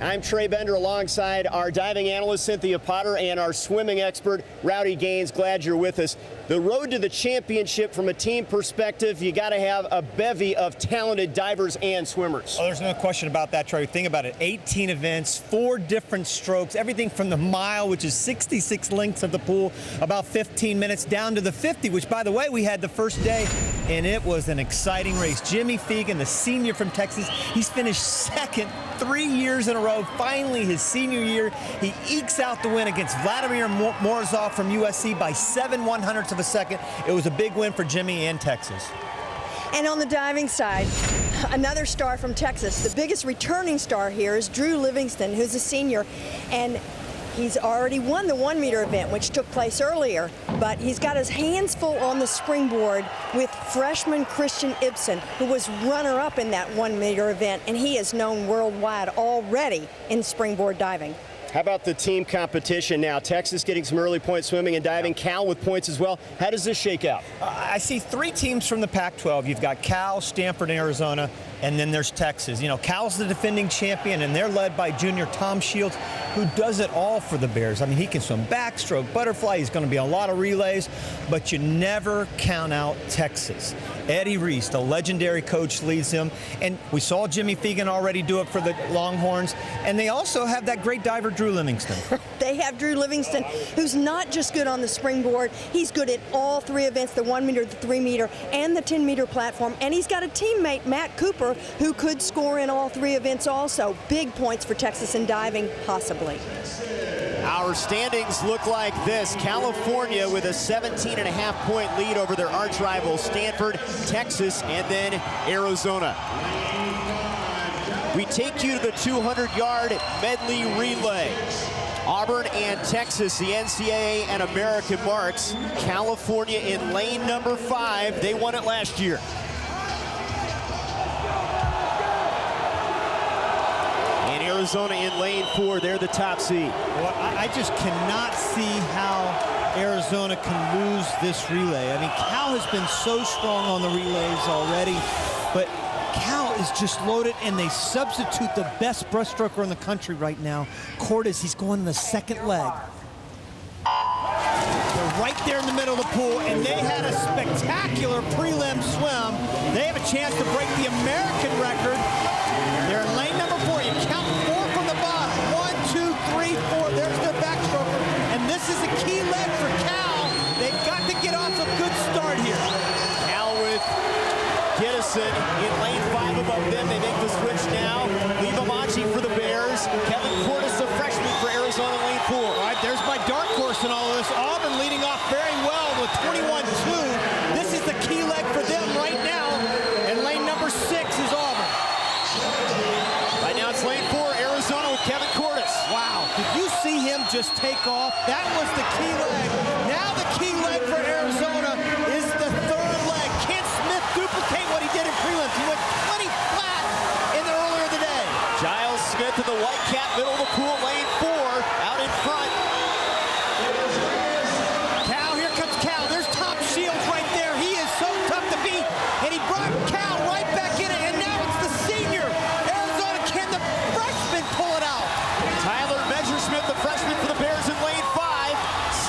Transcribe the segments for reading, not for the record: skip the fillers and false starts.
I'm Trey Bender alongside our diving analyst Cynthia Potter and our swimming expert Rowdy Gaines. Glad you're with us. The road to the championship from a team perspective, you got to have a bevy of talented divers and swimmers. Oh, there's no question about that, Trey. Think about it. 18 events, 4 different strokes, everything from the mile, which is 66 lengths of the pool, about 15 minutes, down to the 50, which, by the way, we had the first day, and it was an exciting race. Jimmy Feegan, the senior from Texas, he's finished second 3 years in a row. Finally, his senior year, he ekes out the win against Vlad Morozov from USC by 7/100ths of a second. It was a big win for Jimmy and Texas. And on the diving side, another star from Texas. The biggest returning star here is Drew Livingston, who's a senior, and he's already won the 1-meter event, which took place earlier, but he's got his hands full on the springboard with freshman Christian Ibsen, who was runner-up in that 1-meter event, and he is known worldwide already in springboard diving. How about the team competition now? Texas getting some early point swimming and diving. Cal with points as well. How does this shake out? I see 3 teams from the Pac-12. You've got Cal, Stanford, and Arizona, and then there's Texas. You know, Cal's the defending champion, and they're led by junior Tom Shields, who does it all for the Bears. I mean, he can swim backstroke, butterfly. He's going to be a lot of relays, but you never count out Texas. Eddie Reese, the legendary coach, leads him, and we saw Jimmy Feegan already do it for the Longhorns, and they also have that great diver, Drew Livingston. They have Drew Livingston, who's not just good on the springboard. He's good at all 3 events, the 1-meter, the 3-meter, and the 10-meter platform. And he's got a teammate, Matt Cooper, who could score in all 3 events also. Big points for Texas in diving, possibly. Our standings look like this. California with a 17.5-point lead over their arch rivals, Stanford, Texas, and then Arizona. We take you to the 200-yard medley relay. Auburn and Texas, the NCAA and American marks. California in lane number 5. They won it last year. And Arizona in lane 4. They're the top seed. Well, I just cannot see how Arizona can lose this relay. I mean, Cal has been so strong on the relays already, but Cal is just loaded, and they substitute the best breaststroker in the country right now. Cornish, he's going the second leg. They're right there in the middle of the pool, and they had a spectacular prelim swim. They have a chance to break the American record. They're in lane number 4. You count 4 from the bottom. 1, 2, 3, 4. There's their backstroker, and this is a key leg for Cal. They've got to get off a good start here. Cal with Gittison in lane 5 above them. They make the switch now. Livingston for the Bears. Kevin Cornish, the freshman for Arizona, lane 4. All right, there's my dark horse in all of this. Auburn leading off very well with 21-2. This is the key leg for them right now. And lane number 6 is Auburn. Right now it's lane 4, Arizona with Kevin Cornish. Wow, did you see him just take off? That was the key leg. Now the key leg for Arizona is the 3rd leg. Can Smith duplicate what he did in prelims? He went 20 flat in the earlier of the day. Giles Smith in the white cap, middle of the pool, lane 4, out in front. Cal, here comes Cal. There's Tom Shields right there. He is so tough to beat, and he brought Cal right back in it, and now it's the senior. Arizona, can the freshman pull it out? Tyler Messersmith, the freshman for the Bears in lane 5.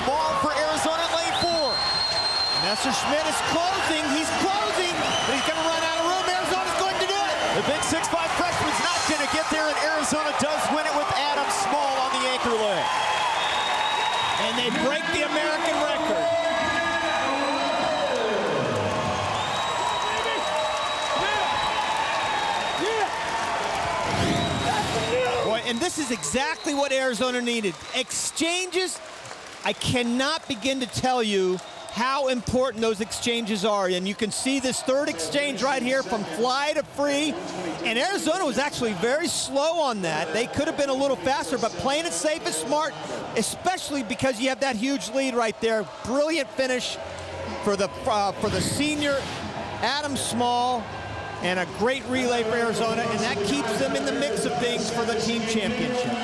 Small for Arizona in lane 4. Messerschmitt is closing. He's closing, but he's going to run out of room. Arizona's going to do it. The big 6'5" freshman's not going to get there, and Arizona does win it with Adam Small on the anchor leg. And they break the American record. Boy, and this is exactly what Arizona needed. Exchanges, I cannot begin to tell you how important those exchanges are. And you can see this 3rd exchange right here from fly to free. And Arizona was actually very slow on that. They could have been a little faster, but playing it safe is smart, especially because you have that huge lead right there. Brilliant finish for the senior Adam Small, and a great relay for Arizona, and that keeps them in the mix of things for the team championship.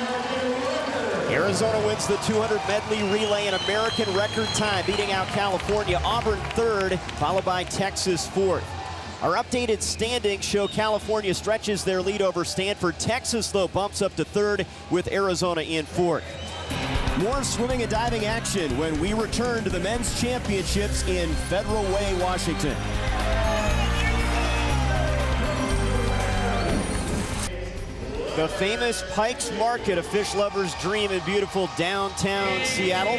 Arizona wins the 200 medley relay in American record time, beating out California. Auburn 3rd, followed by Texas 4th. Our updated standings show California stretches their lead over Stanford. Texas, though, bumps up to third with Arizona in fourth. More swimming and diving action when we return to the men's championships in Federal Way, Washington. The famous Pike's Market, a fish lover's dream in beautiful downtown Seattle.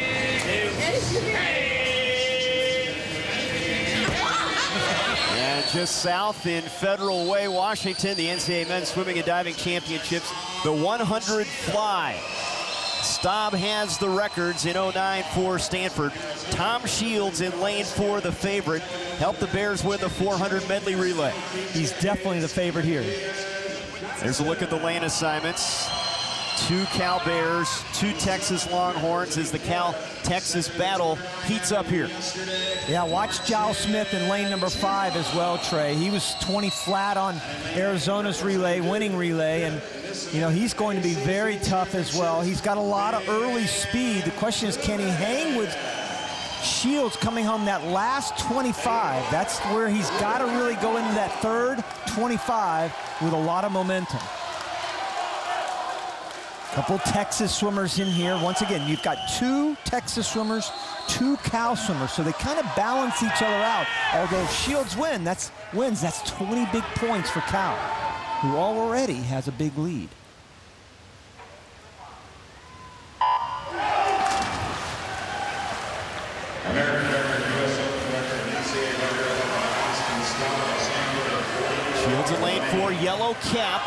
And just south in Federal Way, Washington, the NCAA Men's Swimming and Diving Championships, the 100 fly. Staub has the records in 09 for Stanford. Tom Shields in lane 4, the favorite, helped the Bears win the 400 medley relay. He's definitely the favorite here. There's a look at the lane assignments. 2 Cal Bears, 2 Texas Longhorns as the Cal-Texas battle heats up here. Yeah, watch Giles Smith in lane number 5 as well, Trey. He was 20 flat on Arizona's relay, winning relay, and you know, he's going to be very tough as well. He's got a lot of early speed. The question is, can he hang with Shields coming home that last 25? That's where he's got to really go into that third 25 with a lot of momentum. Couple Texas swimmers in here. Once again, you've got 2 Texas swimmers, 2 Cal swimmers, so they kind of balance each other out. Although if Shields wins, that's 20 big points for Cal, who already has a big lead. Shields in lane 4, yellow cap.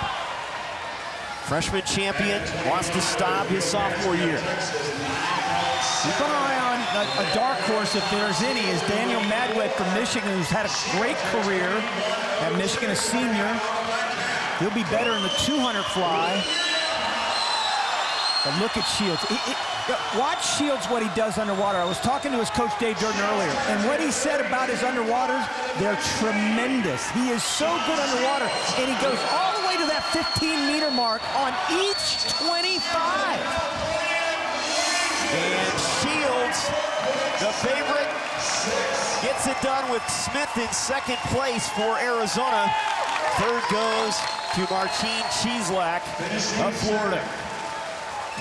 Freshman champion, wants to stop his sophomore year. Keep an eye on a dark horse, if there's any, is Daniel Madwet from Michigan, who's had a great career at Michigan, a senior. He'll be better in the 200 fly. But look at Shields. Watch Shields, what he does underwater. I was talking to his coach, Dave Durden, earlier, and what he said about his underwaters, they're tremendous. He is so good underwater, and he goes all the way to that 15-meter mark on each 25. And Shields, the favorite, gets it done with Smith in second place for Arizona. Third goes to Martine Cheeslack of Florida.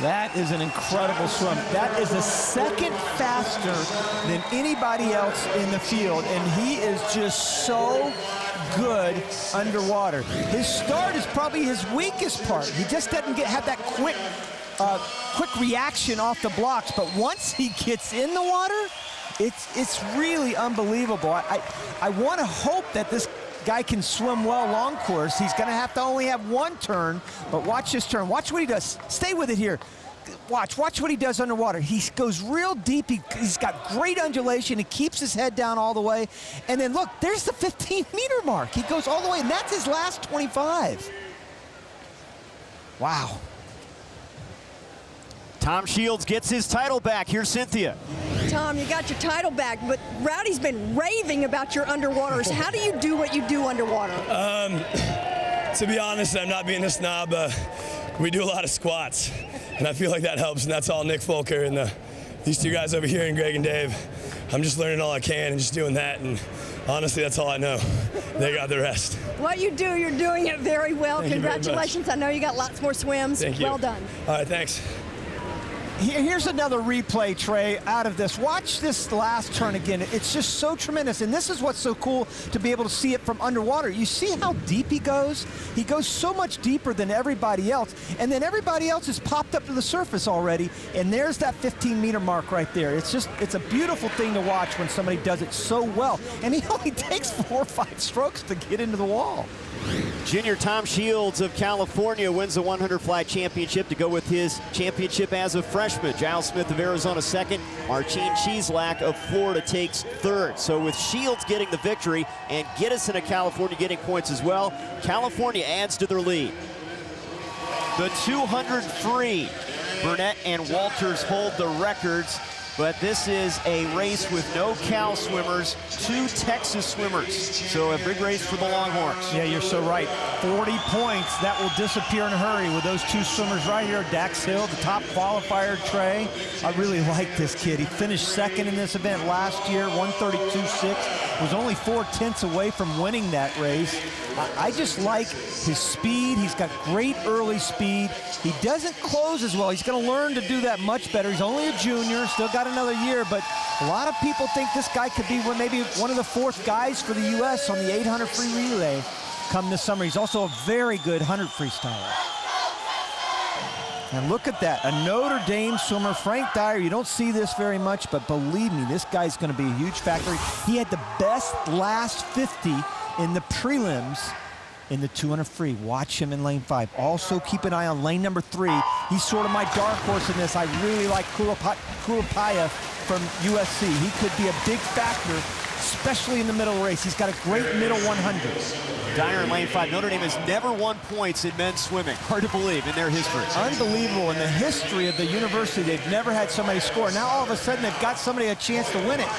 That is an incredible swim. That is a second faster than anybody else in the field, and he is just so good underwater. His start is probably his weakest part. He just doesn't have that quick reaction off the blocks, but once he gets in the water, it's really unbelievable. I want to hope that this guy can swim well long course. He's going to have to only have 1 turn, but watch this turn. Watch what he does. Stay with it here. Watch what he does underwater. He goes real deep. He's got great undulation. He keeps his head down all the way. And then look, there's the 15-meter mark. He goes all the way, and that's his last 25. Wow. Tom Shields gets his title back. Here's Cynthia. Tom, you got your title back, but Rowdy's been raving about your underwaters. How do you do what you do underwater? To be honest, I'm not being a snob. We do a lot of squats, and I feel like that helps, and that's all Nick Folker and these 2 guys over here, and Greg and Dave. I'm just learning all I can and just doing that, and honestly, that's all I know. They got the rest. What you do, you're doing it very well. Thank Congratulations. I know you got lots more swims. Thank you. Well done. All right, thanks. Here's another replay, Trey, out of this. Watch this last turn again. It's just so tremendous, and this is what's so cool to be able to see it from underwater. You see how deep he goes? He goes so much deeper than everybody else, and then everybody else has popped up to the surface already, and there's that 15-meter mark right there. It's a beautiful thing to watch when somebody does it so well, and he only takes 4 or 5 strokes to get into the wall. Junior Tom Shields of California wins the 100 fly championship to go with his championship as a freshman. Giles Smith of Arizona second. Martine Cheeslack of Florida takes third. So with Shields getting the victory and Gittison of California getting points as well, California adds to their lead. The 200 free, Burnett and Walters hold the records. but this is a race with no Cal swimmers, 2 Texas swimmers. So a big race for the Longhorns. Yeah, you're so right. 40 points, that will disappear in a hurry with those 2 swimmers right here. Dax Hill, the top qualifier, Trey. I really like this kid. He finished second in this event last year, 132.6. Was only 4/10 away from winning that race. I just like his speed. He's got great early speed. He doesn't close as well. He's going to learn to do that much better. He's only a junior, still got another year, but a lot of people think this guy could be maybe one of the 4th guys for the U.S. on the 800 free relay come this summer. He's also a very good 100 freestyler. And look at that, a Notre Dame swimmer, Frank Dyer. You don't see this very much, but believe me, this guy's going to be a huge factor. He had the best last 50 in the prelims in the 200 free. Watch him in lane 5. Also keep an eye on lane number 3. He's sort of my dark horse in this. I really like Kulapaya from USC. He could be a big factor, especially in the middle race. He's got a great middle 100. Dyer in lane 5. Notre Dame has never won points in men's swimming. Hard to believe in their history. Unbelievable. In the history of the university, they've never had somebody score. Now all of a sudden they've got somebody a chance to win it.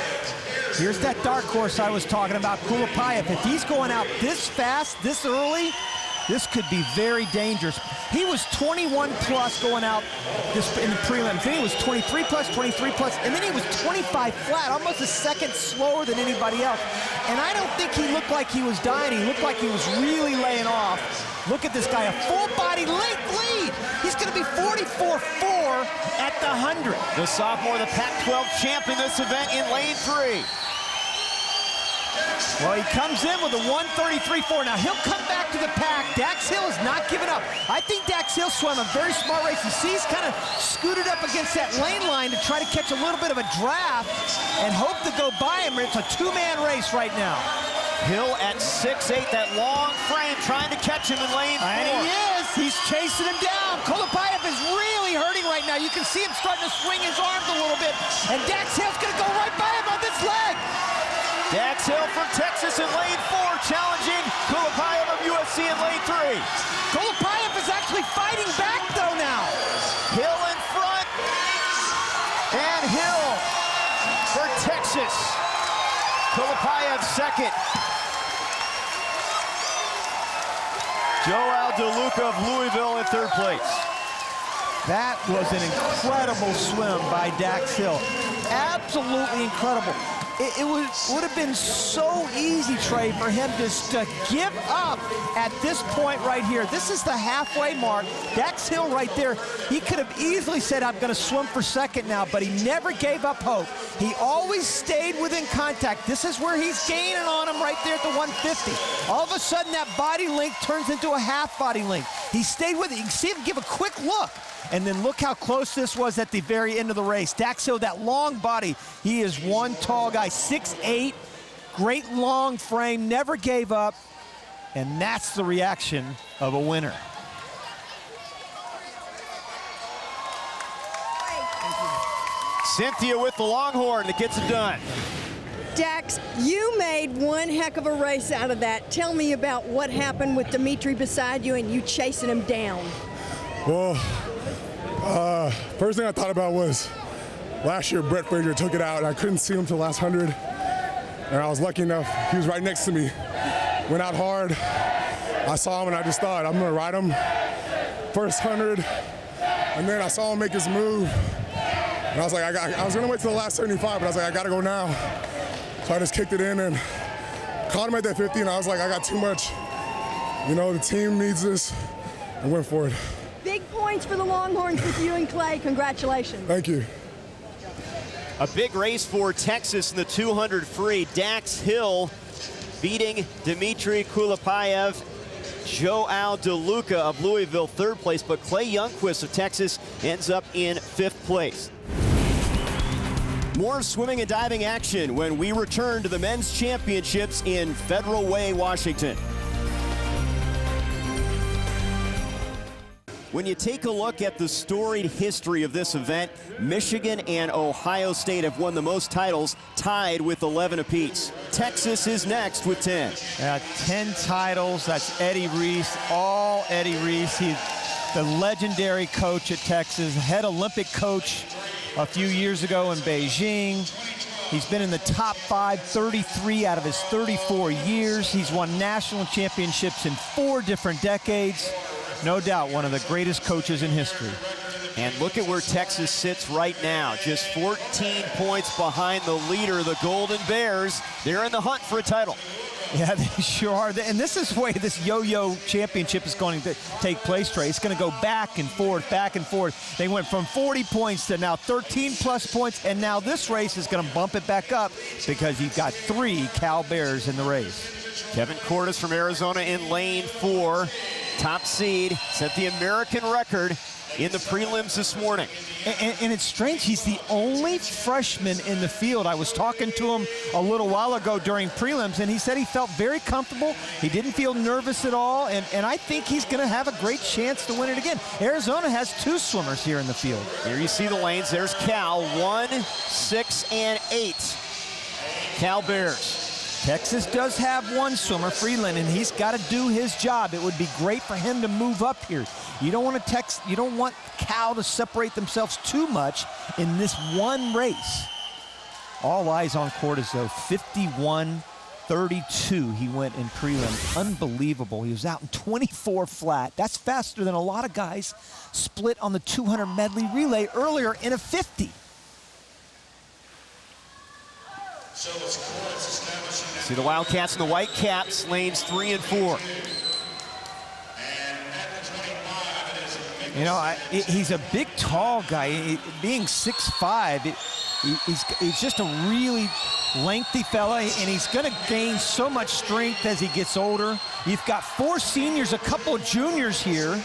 Here's that dark horse I was talking about, Kulapaya. If he's going out this fast, this early, this could be very dangerous. He was 21 plus going out in the prelim. Then he was 23 plus, 23 plus, and then he was 25 flat, almost a second slower than anybody else. And I don't think he looked like he was dying. He looked like he was really laying off. Look at this guy, a full body late lead. He's going to be 44.4 at the 100. The sophomore, the Pac-12 champ in this event in lane 3. Well, he comes in with a 133.4. Now, he'll come back to the pack. Dax Hill is not giving up. I think Dax Hill swam a very smart race. You see he's kind of scooted up against that lane line to try to catch a little bit of a draft and hope to go by him. It's a 2-man race right now. Hill at 6'8", that long frame, trying to catch him in lane 4. And he is. He's chasing him down. Kolopayev is really hurting right now. You can see him starting to swing his arms a little bit. And Dax Hill's going to go right by him on this leg. Dax Hill from Texas in lane 4, challenging Kolopayev of USC in lane 3. Kolopayev is actually fighting back, though, now. Hill in front. And Hill for Texas. Kolopayev second. Joel DeLuca of Louisville in 3rd place. That was an incredible swim by Dax Hill. Absolutely incredible. It would have been so easy, Trey, for him just to give up at this point right here. This is the halfway mark. Dax Hill right there. He could have easily said, I'm going to swim for second now, but he never gave up hope. He always stayed within contact. This is where he's gaining on him right there at the 150. All of a sudden, that body length turns into a half body length. He stayed with it. You can see him give a quick look. And then look how close this was at the very end of the race. Dax Hill, that long body, he is one tall guy, 6'8", great long frame, never gave up. And that's the reaction of a winner. Cynthia with the Longhorn that gets it done. Dax, you made one heck of a race out of that. Tell me about what happened with Dimitri beside you and you chasing him down. Well, first thing I thought about was last year Brett Frazier took it out and I couldn't see him till the last 100. And I was lucky enough, he was right next to me. Went out hard. I saw him and I just thought, I'm gonna ride him first 100. And then I saw him make his move. And I was like, I was gonna wait till the last 75, but I was like, I gotta go now. So I just kicked it in and caught him at that 50 and I was like, I got too much. You know, the team needs this, and went for it. Big points for the Longhorns with you and Clay. Congratulations. Thank you. A big race for Texas in the 200 free. Dax Hill beating Dimitri Kolopayev. Joel DeLuca of Louisville 3rd place, but Clay Youngquist of Texas ends up in 5th place. More swimming and diving action when we return to the men's championships in Federal Way, Washington. When you take a look at the storied history of this event, Michigan and Ohio State have won the most titles, tied with 11 apiece. Texas is next with 10. 10 titles. That's Eddie Reese, all Eddie Reese. the legendary coach at Texas, head Olympic coach a few years ago in Beijing. He's been in the top 5 33 out of his 34 years. He's won national championships in 4 different decades. No doubt one of the greatest coaches in history. And look at where Texas sits right now, just 14 points behind the leader, the Golden Bears. They're in the hunt for a title. Yeah, they sure are. And this is the way this yo-yo championship is going to take place, Trey. It's going to go back and forth, back and forth. They went from 40 points to now 13-plus points, and now this race is going to bump it back up because you've got 3 Cal Bears in the race. Kevin Cornish from Arizona in lane 4, top seed, set the American record in the prelims this morning. And it's strange, he's the only freshman in the field. I was talking to him a little while ago during prelims, and he said he felt very comfortable. He didn't feel nervous at all, and I think he's going to have a great chance to win it again. Arizona has 2 swimmers here in the field. Here you see the lanes. There's Cal, 1, 6, and 8. Cal Bears. Texas does have 1 swimmer, Freeland, and he's got to do his job. It would be great for him to move up here. You don't want Cal to separate themselves too much in this one race. All eyes on Cordes, though. 51-32 he went in prelims. Unbelievable. He was out in 24 flat. That's faster than a lot of guys split on the 200 medley relay earlier in a 50. See the Wildcats and the Whitecaps, lanes 3 and 4. You know, he's a big, tall guy. Being 6'5", he's just a really lengthy fella, and he's going to gain so much strength as he gets older. You've got 4 seniors, a couple of juniors here.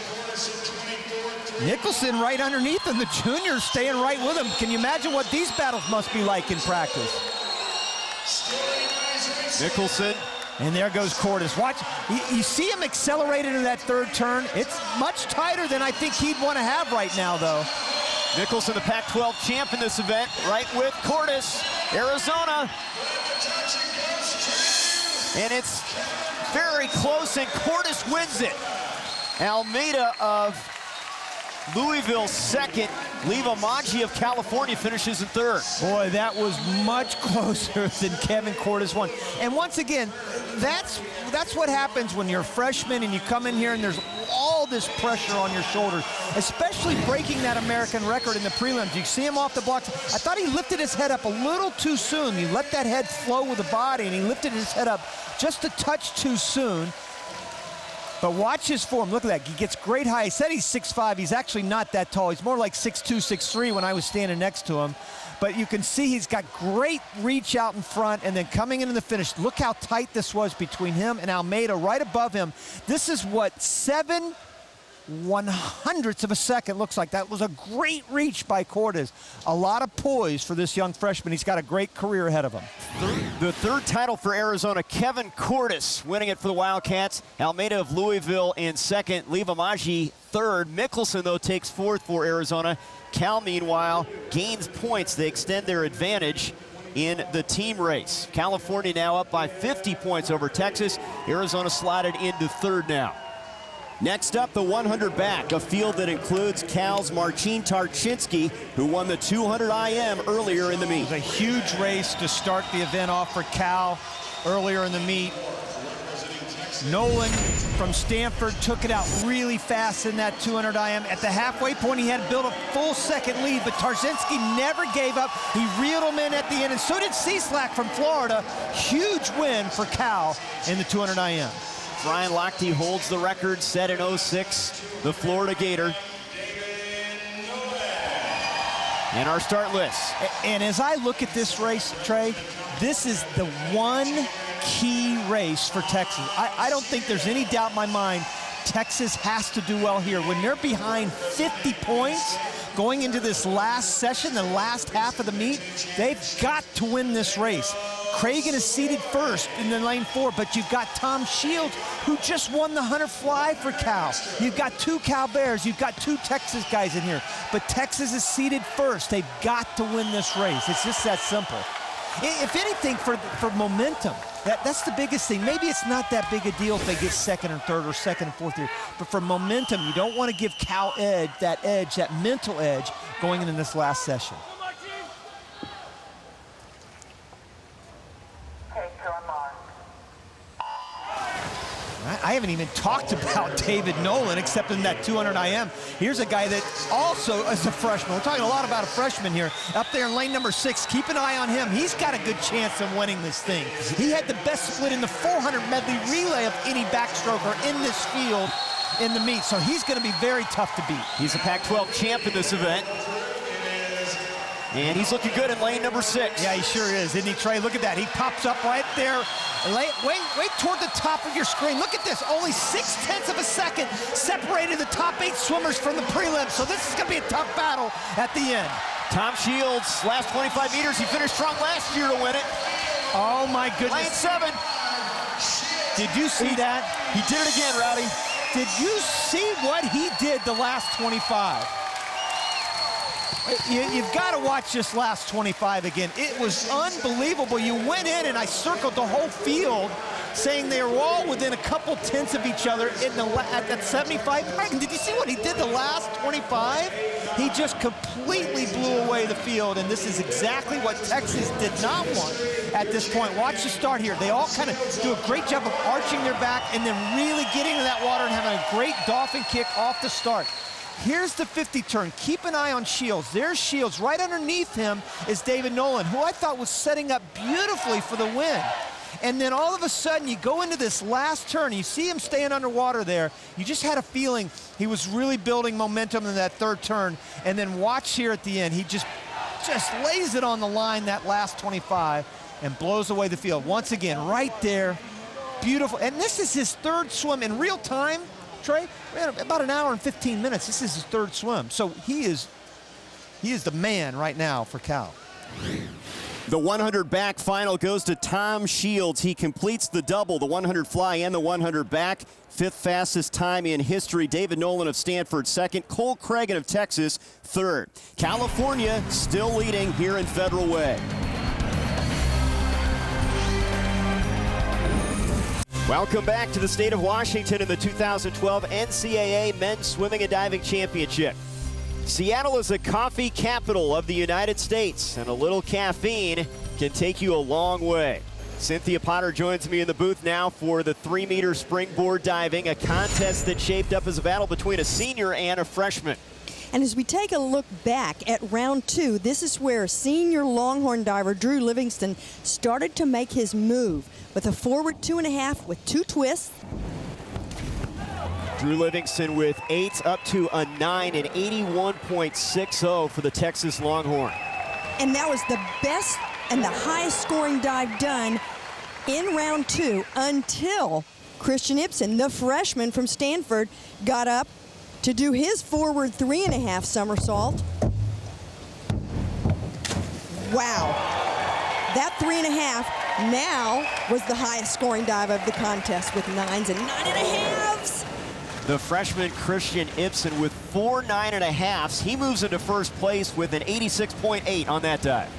Nicholson right underneath him, the juniors staying right with him. Can you imagine what these battles must be like in practice? Nicholson. And there goes Cordes. Watch, you see him accelerate into that 3rd turn. It's much tighter than I think he'd want to have right now, though. Nicholson, the Pac-12 champ in this event, right with Cordes, Arizona. And it's very close, and Cordes wins it. Almeida of Louisville 2nd. Leva Maggi of California finishes in 3rd. Boy, that was much closer than Kevin Cordes won. And once again, that's what happens when you're a freshman and you come in here and there's all this pressure on your shoulders, especially breaking that American record in the prelims. You see him off the blocks. I thought he lifted his head up a little too soon. You let that head flow with the body, and he lifted his head up just a touch too soon. But watch his form. Look at that. He gets great height. He said he's 6'5". He's actually not that tall. He's more like 6'2", 6'3" when I was standing next to him. But you can see he's got great reach out in front, and then coming into the finish. Look how tight this was between him and Almeida right above him. This is what 7/100ths of a second looks like. That was a great reach by Cordes. A lot of poise for this young freshman. He's got a great career ahead of him. The 3rd title for Arizona, Kevin Cordes winning it for the Wildcats. Almeida of Louisville in 2nd. Leva Maggi 3rd. Mickelson, though, takes 4th for Arizona. Cal, meanwhile, gains points. They extend their advantage in the team race. California now up by 50 points over Texas. Arizona slotted into 3rd now. Next up, the 100 back, a field that includes Cal's Marcin Tarczynski, who won the 200 IM earlier in the meet. It was a huge race to start the event off for Cal earlier in the meet. Nolan from Stanford took it out really fast in that 200 IM. At the halfway point, he had to build a full 2nd lead, but Tarczynski never gave up. He reeled him in at the end, and so did Cieslak from Florida. Huge win for Cal in the 200 IM. Brian Lochte holds the record set in 06, the Florida Gator. And our start list. And as I look at this race, Trey, this is the one key race for Texas. I don't think there's any doubt in my mind Texas has to do well here. When they're behind 50 points going into this last session, the last half of the meet, they've got to win this race. Cragen is seated 1st in the lane 4, but you've got Tom Shields, who just won the 100 fly for Cal. You've got 2 Cal Bears. You've got 2 Texas guys in here. But Texas is seated 1st. They've got to win this race. It's just that simple. If anything, for momentum, That's the biggest thing. Maybe it's not that big a deal if they get second or third or second and fourth here. But for momentum, you don't want to give Cal that mental edge going into this last session. I haven't even talked about David Nolan except in that 200 IM. Here's a guy that also is a freshman. We're talking a lot about a freshman here. Up there in lane number 6, keep an eye on him. He's got a good chance of winning this thing. He had the best split in the 400 medley relay of any backstroker in this field in the meet, so he's going to be very tough to beat. He's a Pac-12 champ in this event. And he's looking good in lane number 6. Yeah, he sure is, isn't he, Trey? Look at that. He pops up right there. Wait toward the top of your screen. Look at this. Only 0.6 of a second separated the top 8 swimmers from the prelims. So this is going to be a tough battle at the end. Tom Shields, last 25 meters. He finished strong last year to win it. Oh, my goodness. Lane 7. Did you see that? He did it again, Rowdy. Did you see what he did the last 25? You've got to watch this last 25 again. It was unbelievable. You went in, and I circled the whole field saying they were all within a couple tenths of each other at that 75 mark. And did you see what he did the last 25? He just completely blew away the field, and this is exactly what Texas did not want at this point. Watch the start here. They all kind of do a great job of arching their back and then really getting to that water and having a great dolphin kick off the start. Here's the 50 turn. Keep an eye on Shields. There's Shields. Right underneath him is David Nolan, who I thought was setting up beautifully for the win. And then all of a sudden, you go into this last turn. You see him staying underwater there. You just had a feeling he was really building momentum in that third turn. And then watch here at the end. He just lays it on the line, that last 25, and blows away the field. Once again, right there. Beautiful. And this is his third swim in real time. Trey, about an hour and 15 minutes. This is his third swim. So he is the man right now for Cal. The 100 back final goes to Tom Shields. He completes the double, the 100 fly and the 100 back. 5th fastest time in history. David Nolan of Stanford 2nd. Cole Cragen of Texas 3rd. California still leading here in Federal Way. Welcome back to the state of Washington in the 2012 NCAA Men's Swimming and Diving Championship. Seattle is the coffee capital of the United States, and a little caffeine can take you a long way. Cynthia Potter joins me in the booth now for the 3-meter springboard diving, a contest that shaped up as a battle between a senior and a freshman. And as we take a look back at round 2, this is where senior Longhorn diver Drew Livingston started to make his move with a forward 2.5 with 2 twists. Drew Livingston with 8 up to a 9 and 81.60 for the Texas Longhorn. And that was the best and the highest scoring dive done in round 2 until Christian Ibsen, the freshman from Stanford, got up to do his forward 3.5 somersault. Wow. That 3.5 now was the highest scoring dive of the contest with 9s and 9.5s. The freshman Christian Ibsen with 4 9.5s. He moves into first place with an 86.8 on that dive.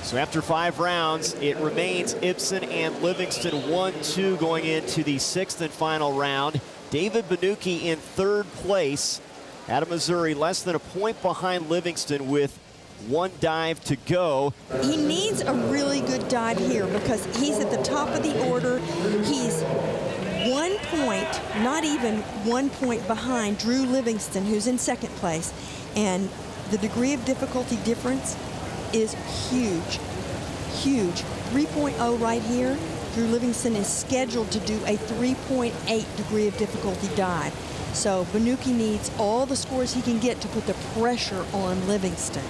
So after 5 rounds, it remains Ibsen and Livingston 1-2 going into the 6th and final round. David Banuki in 3rd place out of Missouri, less than a point behind Livingston with 1 dive to go. He needs a really good dive here because he's at the top of the order. He's 1 point, not even 1 point behind Drew Livingston, who's in 2nd place. And the degree of difficulty difference is huge, huge. 3.0 right here. Drew Livingston is scheduled to do a 3.8 degree of difficulty dive. So Banuki needs all the scores he can get to put the pressure on Livingston.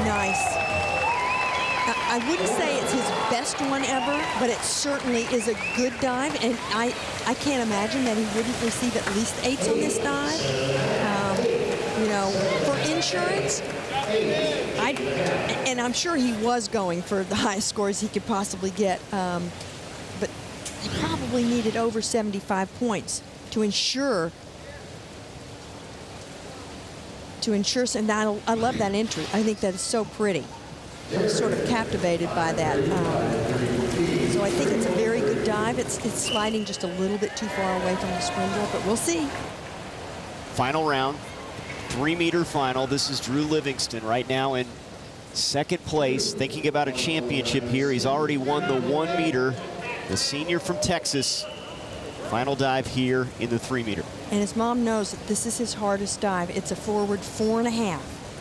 Nice. I wouldn't say it's his best one ever, but it certainly is a good dive, and I can't imagine that he wouldn't receive at least 8s on this dive. You know, for insurance, and I'm sure he was going for the highest scores he could possibly get, but he probably needed over 75 points to ensure. And I love that entry. I think that is so pretty. I'm sort of captivated by that. So I think it's a very good dive. It's sliding just a little bit too far away from the springboard, but we'll see. Final round, 3-meter final. This is Drew Livingston right now in second place, thinking about a championship here. He's already won the 1-meter, the senior from Texas. Final dive here in the 3-meter. And his mom knows that this is his hardest dive. It's a forward 4.5,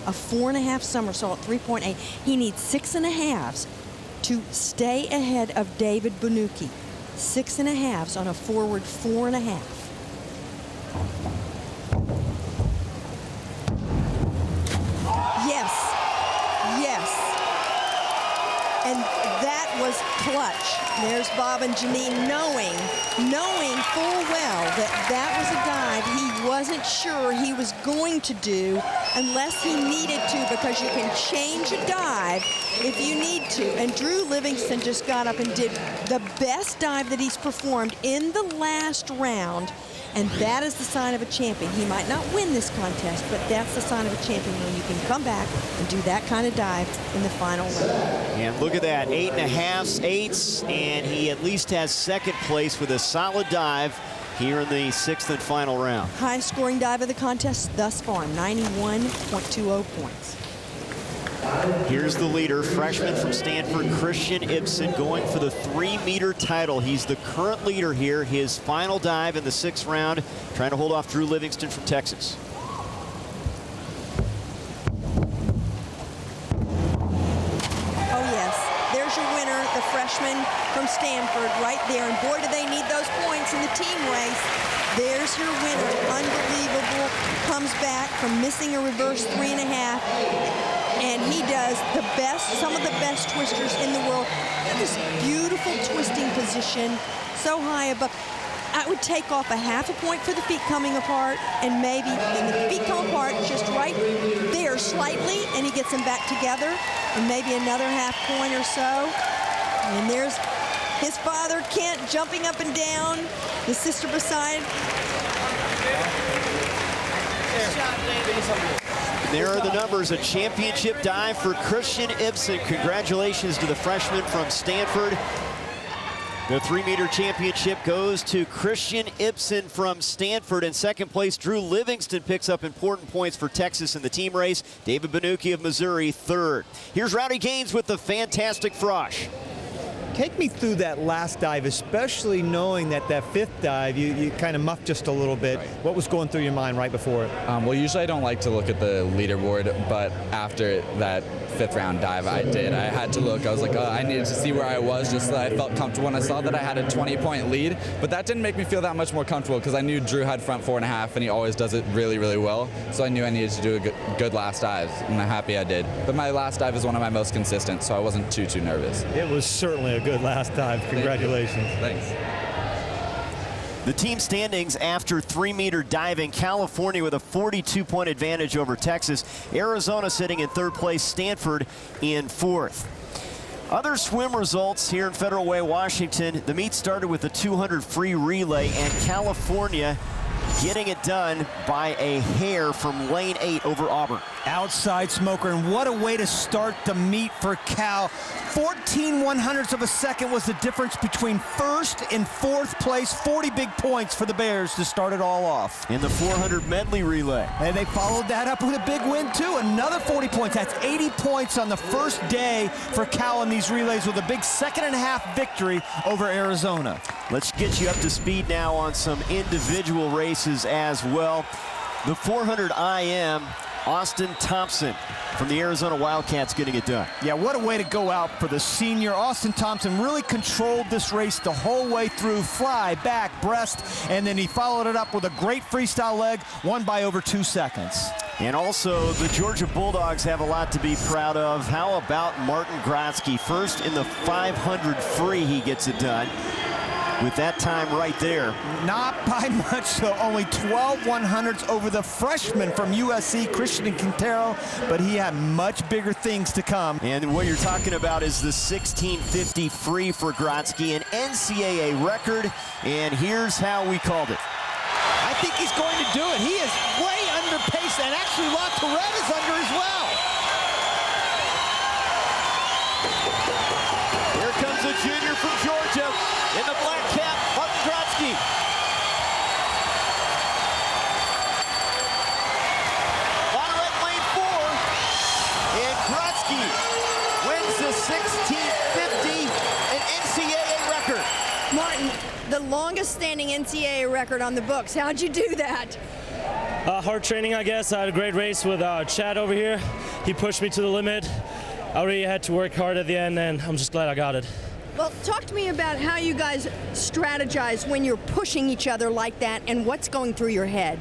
a 4.5 somersault, 3.8. He needs 6.5s to stay ahead of David Banuki. 6.5s on a forward 4.5. Yes, yes. And that was clutch. There's Bob and Janine knowing full well that that was a dive he wasn't sure he was going to do unless he needed to, because you can change a dive if you need to. And Drew Livingston just got up and did the best dive that he's performed in the last round. And that is the sign of a champion. He might not win this contest, but that's the sign of a champion when you can come back and do that kind of dive in the final round. And look at that, 8.5s, 8s, and he at least has second place with a solid dive here in the 6th and final round. Highest scoring dive of the contest thus far, 91.20 points. Here's the leader, freshman from Stanford, Christian Ibsen, going for the 3-meter title. He's the current leader here. His final dive in the 6th round, trying to hold off Drew Livingston from Texas. Oh yes, there's your winner, the freshman from Stanford, right there. And boy, do they need those points in the team race. There's your winner, unbelievable. Comes back from missing a reverse 3.5. And he does the best, some of the best twisters in the world. This beautiful twisting position, so high above. I would take off a 0.5 point for the feet coming apart, and maybe the feet come apart just right there slightly, and he gets them back together, and maybe another 0.5 point or so. And there's his father, Kent, jumping up and down, his sister beside. There are the numbers, a championship dive for Christian Ibsen. Congratulations to the freshman from Stanford. The 3-meter championship goes to Christian Ibsen from Stanford. In second place, Drew Livingston picks up important points for Texas in the team race. David Banuki of Missouri, third. Here's Rowdy Gaines with the fantastic frosh. Take me through that last dive, especially knowing that 5th dive, you kind of muffed just a little bit. Right. What was going through your mind right before it? Well, usually I don't like to look at the leaderboard, but after that 5th round dive, I did. I had to look. I was like, I needed to see where I was just so that I felt comfortable. And I saw that I had a 20-point lead, but that didn't make me feel that much more comfortable because I knew Drew had front 4.5, and he always does it really, really well. So I knew I needed to do a good last dive, and I'm happy I did. But my last dive is one of my most consistent, so I wasn't too nervous. It was certainly a good last dive. Congratulations. Thanks. The team standings after 3-meter diving: California with a 42-point advantage over Texas. Arizona sitting in 3rd place. Stanford in 4th. Other swim results here in Federal Way, Washington. The meet started with a 200 free relay, and California getting it done by a hair from lane 8 over Auburn. Outside smoker, and what a way to start the meet for Cal. 14/100ths of a second was the difference between 1st and 4th place. 40 big points for the Bears to start it all off. In the 400 medley relay. And they followed that up with a big win too. Another 40 points. That's 80 points on the first day for Cal in these relays, with a big 2.5 victory over Arizona. Let's get you up to speed now on some individual races as well. The 400 IM, Austin Thompson from the Arizona Wildcats getting it done. Yeah, what a way to go out for the senior. Austin Thompson really controlled this race the whole way through. Fly, back, breast, and then he followed it up with a great freestyle leg, won by over 2 seconds. And also, the Georgia Bulldogs have a lot to be proud of. How about Martin Grotsky? First in the 500 free, he gets it done with that time right there. Not by much, though. Only 12/100ths over the freshman from USC, Christian Quintero, but he had much bigger things to come. And what you're talking about is the 1650 free for Grotsky, an NCAA record, and here's how we called it. think he's going to do it. He is way under pace, and actually La Tourette is under as well. Here comes a junior from Georgia in the black cap, Martin Grotsky. Latorette lane 4, and Grotsky wins the 16:50, an NCAA record. Martin, the longest standing NCAA record on the books. How'd you do that? Hard training, I guess. I had a great race with Chad over here. He pushed me to the limit. I really had to work hard at the end, and I'm just glad I got it. Well, talk to me about how you guys strategize when you're pushing each other like that and what's going through your head.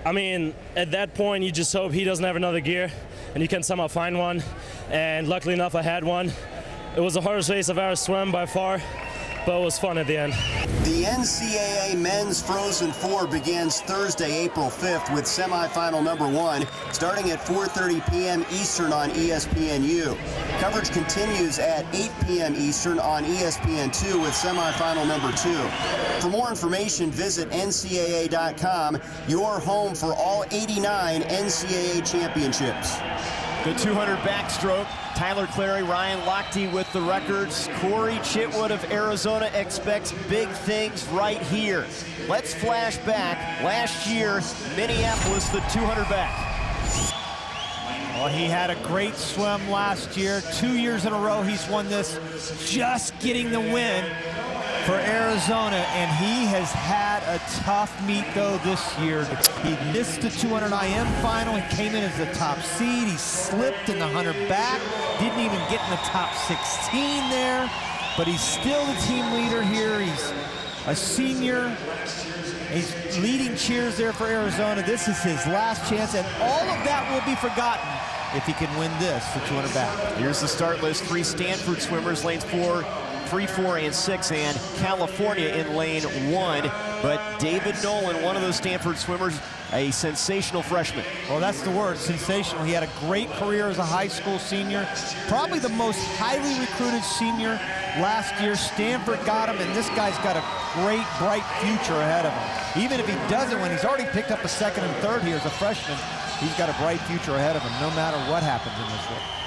I mean, at that point, you just hope he doesn't have another gear, and you can somehow find one. And luckily enough, I had one. It was the hardest race I've ever swum by far, but it was fun at the end. The NCAA Men's Frozen Four begins Thursday, April 5th with semifinal number 1 starting at 4:30 p.m. Eastern on ESPNU. Coverage continues at 8 p.m. Eastern on ESPN2 with semifinal number 2. For more information, visit NCAA.com, your home for all 89 NCAA championships. The 200 backstroke, Tyler Clary, Ryan Lochte with the records. Corey Chitwood of Arizona expects big things right here. Let's flash back. Last year, Minneapolis, the 200 back. Well, he had a great swim last year. 2 years in a row he's won this, just getting the win for Arizona, and he has had a tough meet though this year. He missed the 200 IM final. He came in as the top seed. He slipped in the 100 back. Didn't even get in the top 16 there, but he's still the team leader here. He's a senior. He's leading cheers there for Arizona. This is his last chance, and all of that will be forgotten if he can win this, the 200 back. Here's the start list. 3 Stanford swimmers, lanes 4, 3, 4, and 6, and California in lane 1. But David Nolan, one of those Stanford swimmers, a sensational freshman. Well, that's the word, sensational. He had a great career as a high school senior. Probably the most highly recruited senior last year. Stanford got him, and this guy's got a great, bright future ahead of him. Even if he doesn't win, he's already picked up a 2nd and 3rd here as a freshman. He's got a bright future ahead of him, no matter what happens in this race.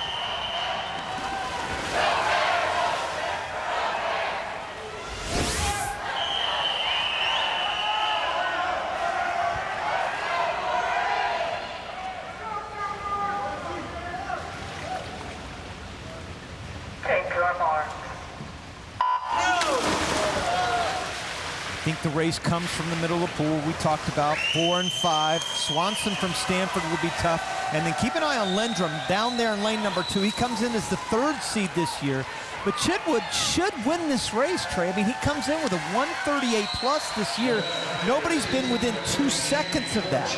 I think the race comes from the middle of the pool. We talked about 4 and 5. Swanson from Stanford will be tough. And then keep an eye on Lendrum down there in lane number 2. He comes in as the 3rd seed this year. But Chitwood should win this race, Trey. I mean, he comes in with a 138 plus this year. Nobody's been within 2 seconds of that.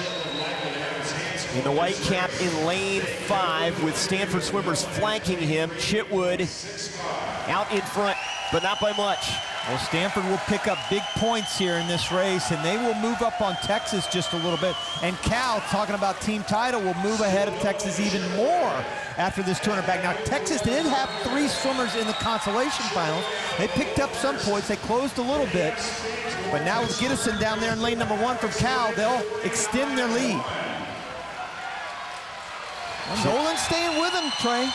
In the white cap in lane 5 with Stanford swimmers flanking him. Chitwood out in front, but not by much. Well, Stanford will pick up big points here in this race, and they will move up on Texas just a little bit. And Cal, talking about team title, will move ahead of Texas even more after this 200 back. Now, Texas did have 3 swimmers in the consolation finals. They picked up some points. They closed a little bit. But now with Gittison down there in lane number 1 from Cal, they'll extend their lead. Well, Nolan staying with him, Trey.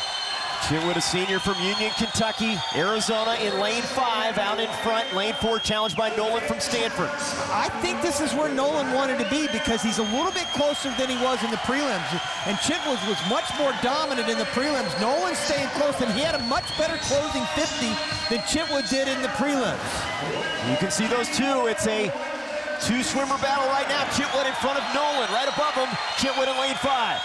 Chitwood, a senior from Union, Kentucky. Arizona in lane 5, out in front. Lane 4 challenged by Nolan from Stanford. I think this is where Nolan wanted to be because he's a little bit closer than he was in the prelims. And Chitwood was much more dominant in the prelims. Nolan staying close, and he had a much better closing 50 than Chitwood did in the prelims. You can see those two. It's a 2-swimmer battle right now. Chitwood in front of Nolan. Right above him, Chitwood in lane 5.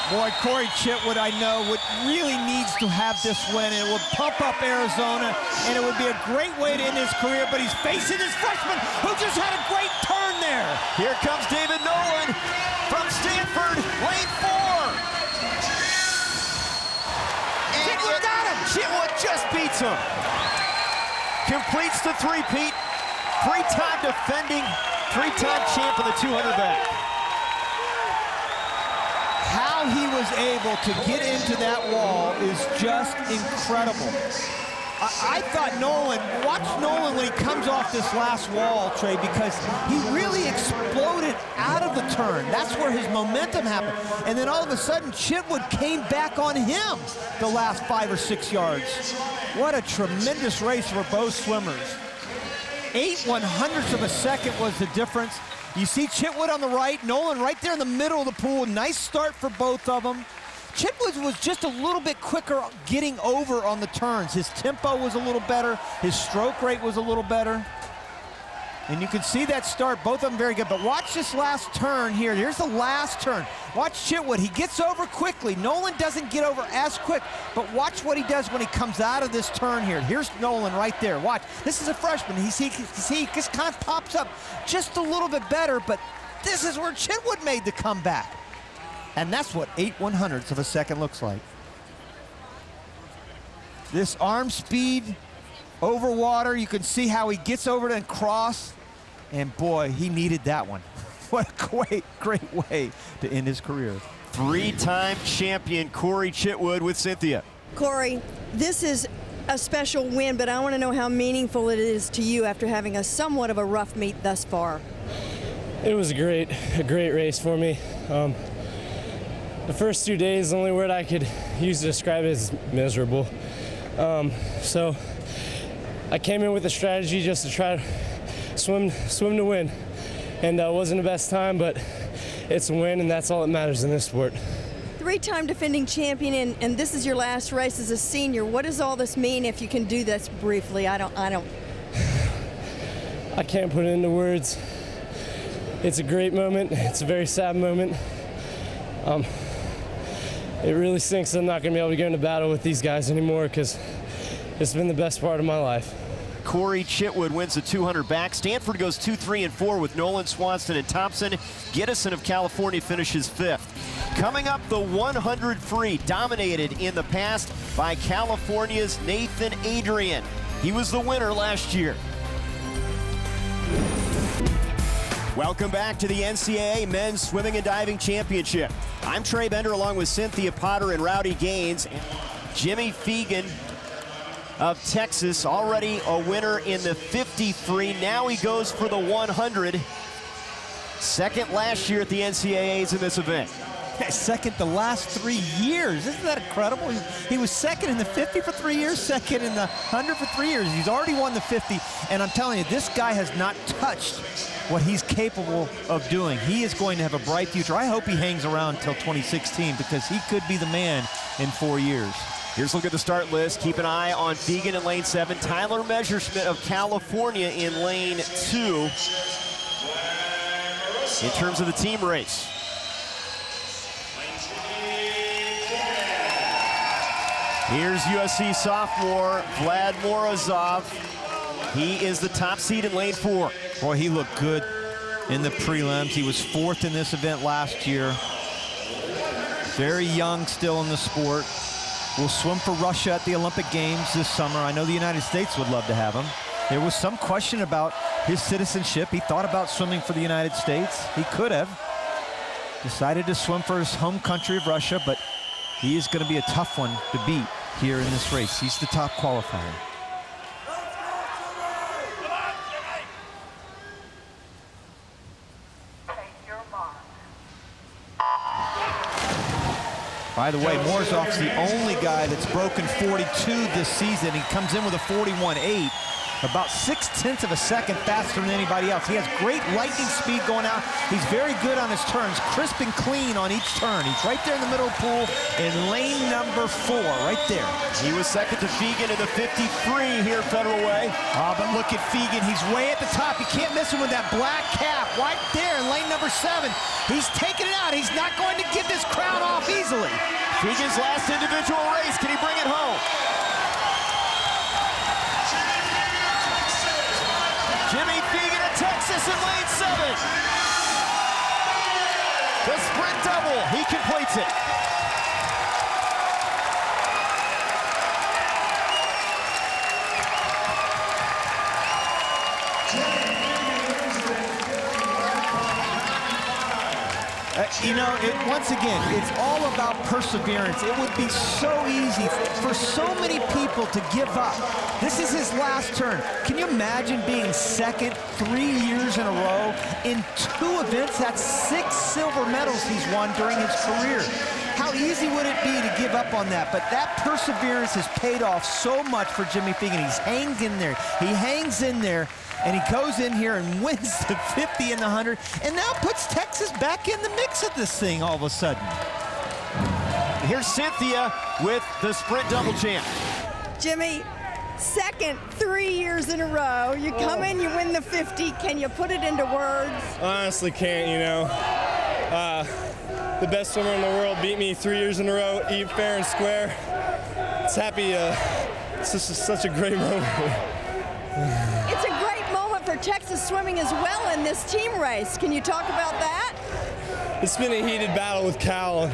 Boy, Corey Chitwood, I know, really needs to have this win. It will pump up Arizona, and it would be a great way to end his career, but he's facing his freshman, who just had a great turn there. Here comes David Nolan from Stanford, lane 4. And Chitwood got him. Chitwood just beats him. Completes the 3-peat. 3-time defending, 3-time champ of the 200 back. How he was able to get into that wall is just incredible. I thought Nolan, watch Nolan when he comes off this last wall, Trey, because he really exploded out of the turn. That's where his momentum happened. And then all of a sudden, Chitwood came back on him the last 5 or 6 yards. What a tremendous race for both swimmers. 8/100ths of a second was the difference. You see Chitwood on the right, Nolan right there in the middle of the pool. Nice start for both of them. Chitwood was just a little bit quicker getting over on the turns. His tempo was a little better. His stroke rate was a little better. And you can see that start, both of them very good. But watch this last turn here. Here's the last turn. Watch Chitwood. He gets over quickly. Nolan doesn't get over as quick, but watch what he does when he comes out of this turn here. Here's Nolan right there. Watch. This is a freshman. He just kind of pops up just a little bit better, but this is where Chitwood made the comeback. And that's what 8/100ths of a second looks like. This arm speed over water, you can see how he gets over it and cross. And boy, he needed that one. What a great way to end his career. 3-time champion Corey Chitwood with Cynthia. Corey, this is a special win, but I want to know how meaningful it is to you after having a somewhat of a rough meet thus far. It was a great race for me. The first 2 days, the only word I could use to describe it is miserable. So I came in with a strategy just to try to swim to win. And it wasn't the best time, but it's a win, and that's all that matters in this sport. 3-time defending champion, and this is your last race as a senior. What does all this mean, if you can do this briefly? I don't. I can't put it into words. It's a great moment. It's a very sad moment. It really stinks I'm not going to be able to get into battle with these guys anymore, because it's been the best part of my life. Corey Chitwood wins the 200 back. Stanford goes 2, 3, and 4 with Nolan, Swanson, and Thompson. Gittison of California finishes 5th. Coming up, the 100 free, dominated in the past by California's Nathan Adrian. He was the winner last year. Welcome back to the NCAA Men's Swimming and Diving Championship. I'm Trey Bender along with Cynthia Potter and Rowdy Gaines. Jimmy Feegan of Texas, already a winner in the 50 free. Now he goes for the 100. Second last year at the NCAAs in this event. Second the last 3 years. Isn't that incredible? He was second in the 50 for 3 years, second in the 100 for 3 years. He's already won the 50, and I'm telling you, this guy has not touched what he's capable of doing. He is going to have a bright future. I hope he hangs around until 2016, because he could be the man in 4 years. Here's a look at the start list. Keep an eye on Feegan in lane 7. Tyler Messerschmidt of California in lane 2. In terms of the team race. Here's USC sophomore Vlad Morozov. He is the top seed in lane 4. Boy, he looked good in the prelims. He was 4th in this event last year. Very young still in the sport. Will swim for Russia at the Olympic Games this summer. I know the United States would love to have him. There was some question about his citizenship. He thought about swimming for the United States. He could have. Decided to swim for his home country of Russia, but he is going to be a tough one to beat here in this race. He's the top qualifier. By the way, Morozov's the only guy that's broken 42 this season. He comes in with a 41.8, about 0.6 of a second faster than anybody else. He has great lightning speed going out. He's very good on his turns, crisp and clean on each turn. He's right there in the middle of the pool in lane number 4, right there. He was second to Feegan in the 53 here Federal Way. Oh, but look at Feegan. He's way at the top. You can't miss him with that black cap right there in lane number 7. He's taking it out. He's not going to get this crown off easily. Feegan's last individual race. Can he bring it home? Jimmy Feegan of Texas in lane 7. The sprint double. He completes it. You know, once again, it's all about perseverance. It would be so easy for so many people to give up. This is his last turn. Can you imagine being second 3 years in a row in 2 events? That's 6 silver medals he's won during his career. How easy would it be to give up on that? But that perseverance has paid off so much for Jimmy Feegan. He's hanged in there. He hangs in there. And he goes in here and wins the 50 and the 100, and now puts Texas back in the mix of this thing all of a sudden. Here's Cynthia with the sprint double champ. Jimmy, second 3 years in a row. You come in, you win the 50. Can you put it into words? Honestly can't, you know. The best swimmer in the world beat me 3 years in a row, fair and square. It's happy. It's just such a great moment. It's a great moment for Texas swimming as well in this team race. Can you talk about that? It's been a heated battle with Cal.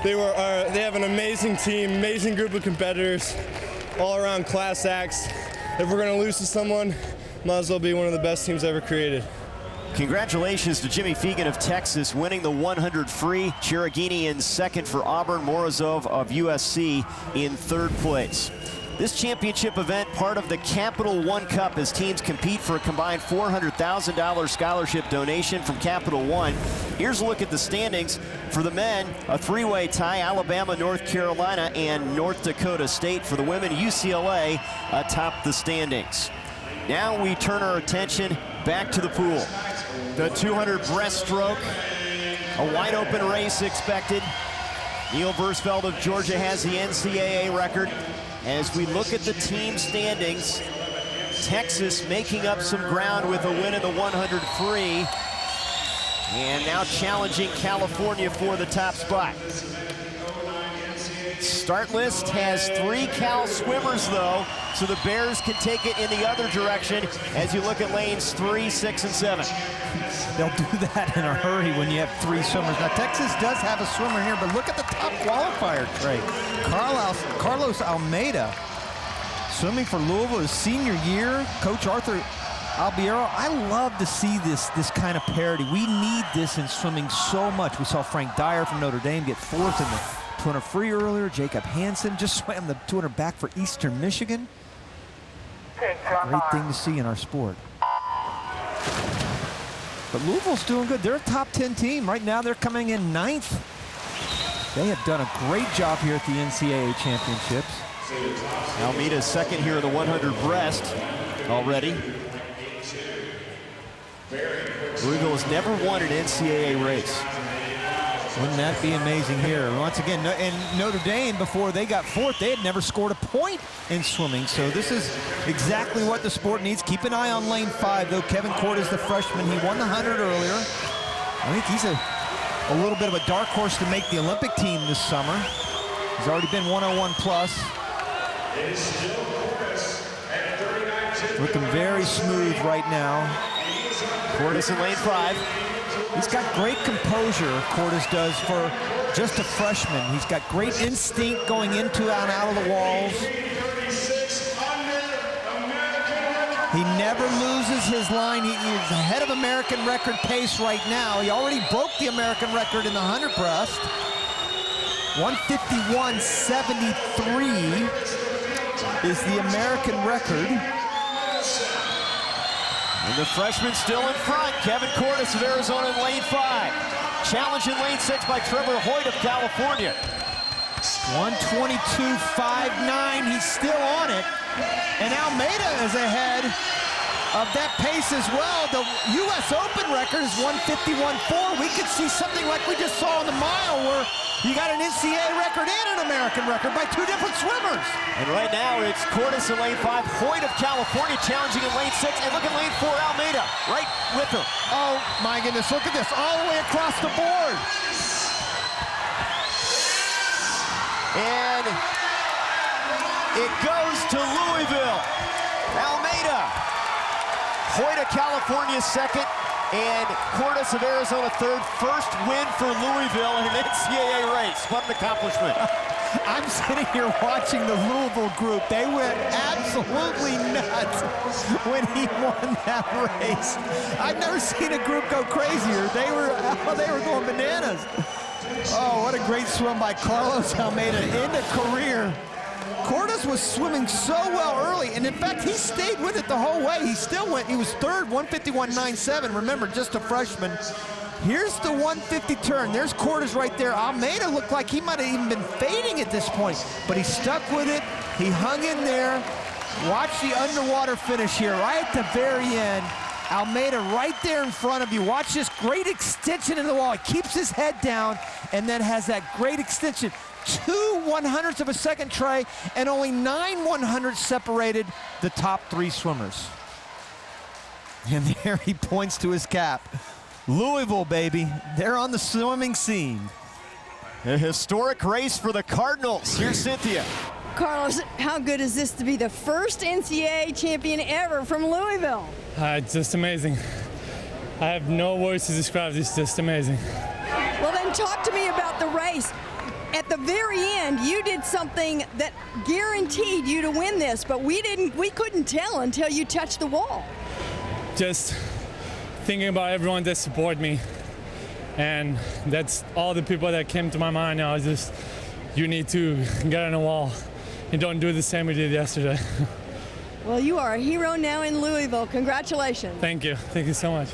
They have an amazing team, amazing group of competitors, all around class acts. If we're going to lose to someone, might as well be one of the best teams ever created. Congratulations to Jimmy Feegan of Texas winning the 100 free. Cheragini in second for Auburn. Morozov of USC in third place. This championship event, part of the Capital One Cup, as teams compete for a combined $400,000 scholarship donation from Capital One. Here's a look at the standings. For the men, a 3-way tie, Alabama, North Carolina, and North Dakota State. For the women, UCLA atop the standings. Now we turn our attention back to the pool. The 200 breaststroke, a wide open race expected. Neil Versfeld of Georgia has the NCAA record. As we look at the team standings, Texas making up some ground with a win in the 100 free, and now challenging California for the top spot. Start list has 3 Cal swimmers, though, so the Bears can take it in the other direction as you look at lanes 3, 6, and 7. They'll do that in a hurry when you have 3 swimmers. Now, Texas does have a swimmer here, but look at the top qualifier, Trey. Carlos Almeida, swimming for Louisville his senior year. Coach Arthur Albiero, I love to see this kind of parity. We need this in swimming so much. We saw Frank Dyer from Notre Dame get 4th in the 200 free earlier. Jacob Hansen just swam the 200 back for Eastern Michigan. Great thing to see in our sport. But Louisville's doing good. They're a top 10 team. Right now they're coming in 9th. They have done a great job here at the NCAA championships. Almeida's second here in the 100 breast already. Louisville has never won an NCAA race. Wouldn't that be amazing here? Once again, and Notre Dame, before they got 4th, they had never scored a point in swimming. So this is exactly what the sport needs. Keep an eye on lane 5, though. Kevin Court is the freshman. He won the 100 earlier. I think he's a little bit of a dark horse to make the Olympic team this summer. He's already been 101 plus. Looking very smooth right now. Cornish in lane 5. He's got great composure, Cordes does, for just a freshman. He's got great instinct going into and out of the walls. He never loses his line. He's ahead of American record pace right now. He already broke the American record in the 100 breast. 151.73 is the American record. And the freshman still in front. Kevin Cordes of Arizona in lane 5. Challenge in lane 6 by Trevor Hoyt of California. 122.59, he's still on it. And Almeida is ahead of that pace as well. The U.S. Open record is 151.4. We could see something like we just saw in the mile where you got an NCAA record and an American record by 2 different swimmers. And right now it's Cordes in lane 5, Hoyt of California challenging in lane 6, and look at lane 4, Almeida, right with her. Oh my goodness, look at this, all the way across the board. And it goes to Louisville. Almeida, Hoyt of California second, and Cordes of Arizona third. First win for Louisville in an NCAA race. What an accomplishment. I'm sitting here watching the Louisville group. They went absolutely nuts when he won that race. I've never seen a group go crazier. They were going bananas. Oh, what a great swim by Carlos Almeida in the career. Cornish was swimming so well early, and in fact, he stayed with it the whole way. He still went, he was third, 151.97. Remember, just a freshman. Here's the 150 turn. There's Cornish right there. Almeida looked like he might have even been fading at this point, but he stuck with it. He hung in there. Watch the underwater finish here, right at the very end. Almeida right there in front of you. Watch this great extension in the wall. He keeps his head down and then has that great extension. 2 100ths of a second, Trey, and only 9 100ths separated the top 3 swimmers. And there he points to his cap. Louisville, baby, they're on the swimming scene. A historic race for the Cardinals. Here's Cynthia. Carlos, how good is this to be the first NCAA champion ever from Louisville? It's just amazing. I have no words to describe this. Just amazing. Well, then talk to me about the race. At the very end, you did something that guaranteed you to win this, but we couldn't tell until you touched the wall. Just thinking about everyone that support me, and that's all the people that came to my mind now. Is just, you need to get on the wall and don't do the same we did yesterday. Well, you are a hero now in Louisville. Congratulations. Thank you so much.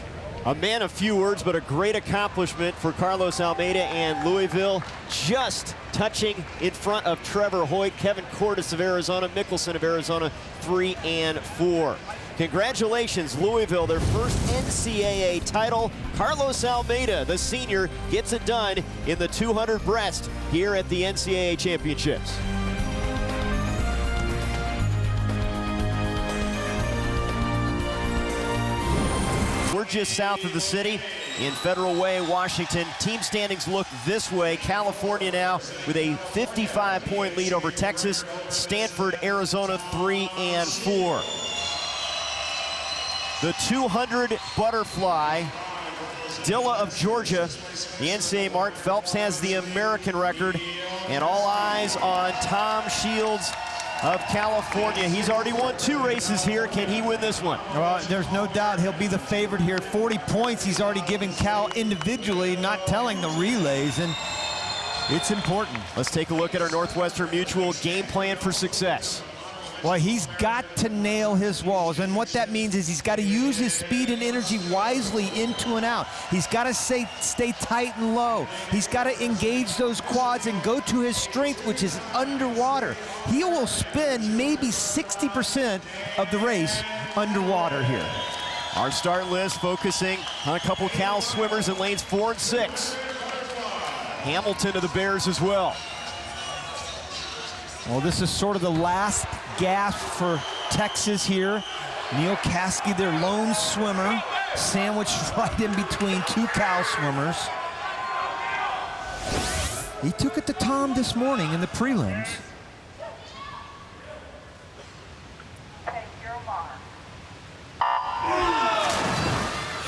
A man of few words, but a great accomplishment for Carlos Almeida and Louisville. Just touching in front of Trevor Hoyt, Kevin Cordes of Arizona, Mickelson of Arizona, 3 and 4. Congratulations, Louisville, their first NCAA title. Carlos Almeida, the senior, gets it done in the 200 breast here at the NCAA Championships. We're just south of the city in Federal Way, Washington. Team standings look this way. California now with a 55-point lead over Texas. Stanford, Arizona, 3 and 4. The 200 butterfly, Dilla of Georgia, the NCAA mark. Phelps has the American record, and all eyes on Tom Shields of California. He's already won 2 races here. Can he win this one? Well, there's no doubt he'll be the favorite here. 40 points he's already given Cal individually, not telling the relays, and it's important. Let's take a look at our Northwestern Mutual game plan for success. Well, he's got to nail his walls, and what that means is he's got to use his speed and energy wisely into and out. He's got to stay tight and low. He's got to engage those quads and go to his strength, which is underwater. He will spend maybe 60% of the race underwater here. Our start list focusing on a couple Cal swimmers in lanes 4 and 6. Hamilton of the Bears as well. Well, this is sort of the last gasp for Texas here. Neil Caskey, their lone swimmer, sandwiched right in between 2 Cal swimmers. He took it to Tom this morning in the prelims.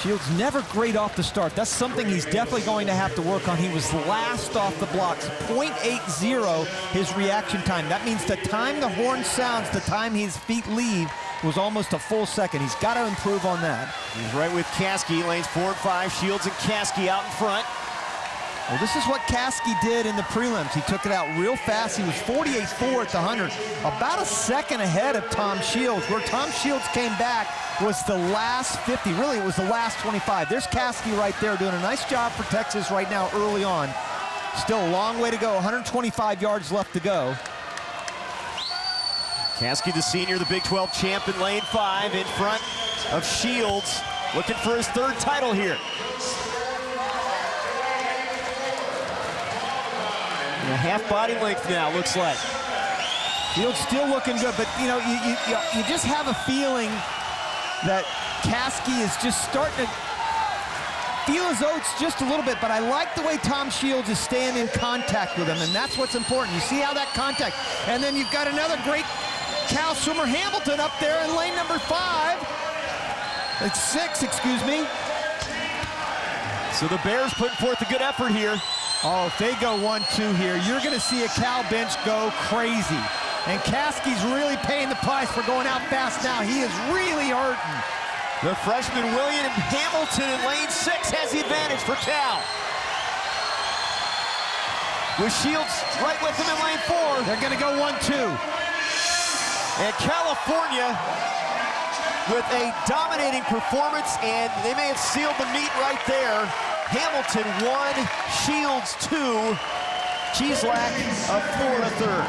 Shields never great off the start. That's something he's definitely going to have to work on. He was last off the blocks, 0.80 his reaction time. That means the time the horn sounds, the time his feet leave, was almost a full second. He's got to improve on that. He's right with Caskey, lanes 4 and 5. Shields and Caskey out in front. Well, this is what Caskey did in the prelims. He took it out real fast. He was 48.4 at the 100, about a second ahead of Tom Shields. Where Tom Shields came back was the last 50. Really, it was the last 25. There's Caskey right there doing a nice job for Texas right now early on. Still a long way to go, 125 yards left to go. Caskey, the senior, the Big 12 champ in lane 5 in front of Shields, looking for his 3rd title here. A half body length now, looks like. Shields still looking good, but you know, you just have a feeling that Caskey is just starting to feel his oats just a little bit, but I like the way Tom Shields is staying in contact with him, and that's what's important. You see how that contact, and then you've got another great Cal swimmer, Hamilton, up there in lane number 5. It's 6, excuse me. So the Bears putting forth a good effort here. Oh, if they go 1-2 here, you're going to see a Cal bench go crazy. And Caskey's really paying the price for going out fast now. He is really hurting. The freshman William Hamilton in lane 6 has the advantage for Cal. With Shields right with him in lane 4. They're going to go 1-2. And California with a dominating performance, and they may have sealed the meet right there. Hamilton 1, Shields 2, Cheeslack of Florida 3rd.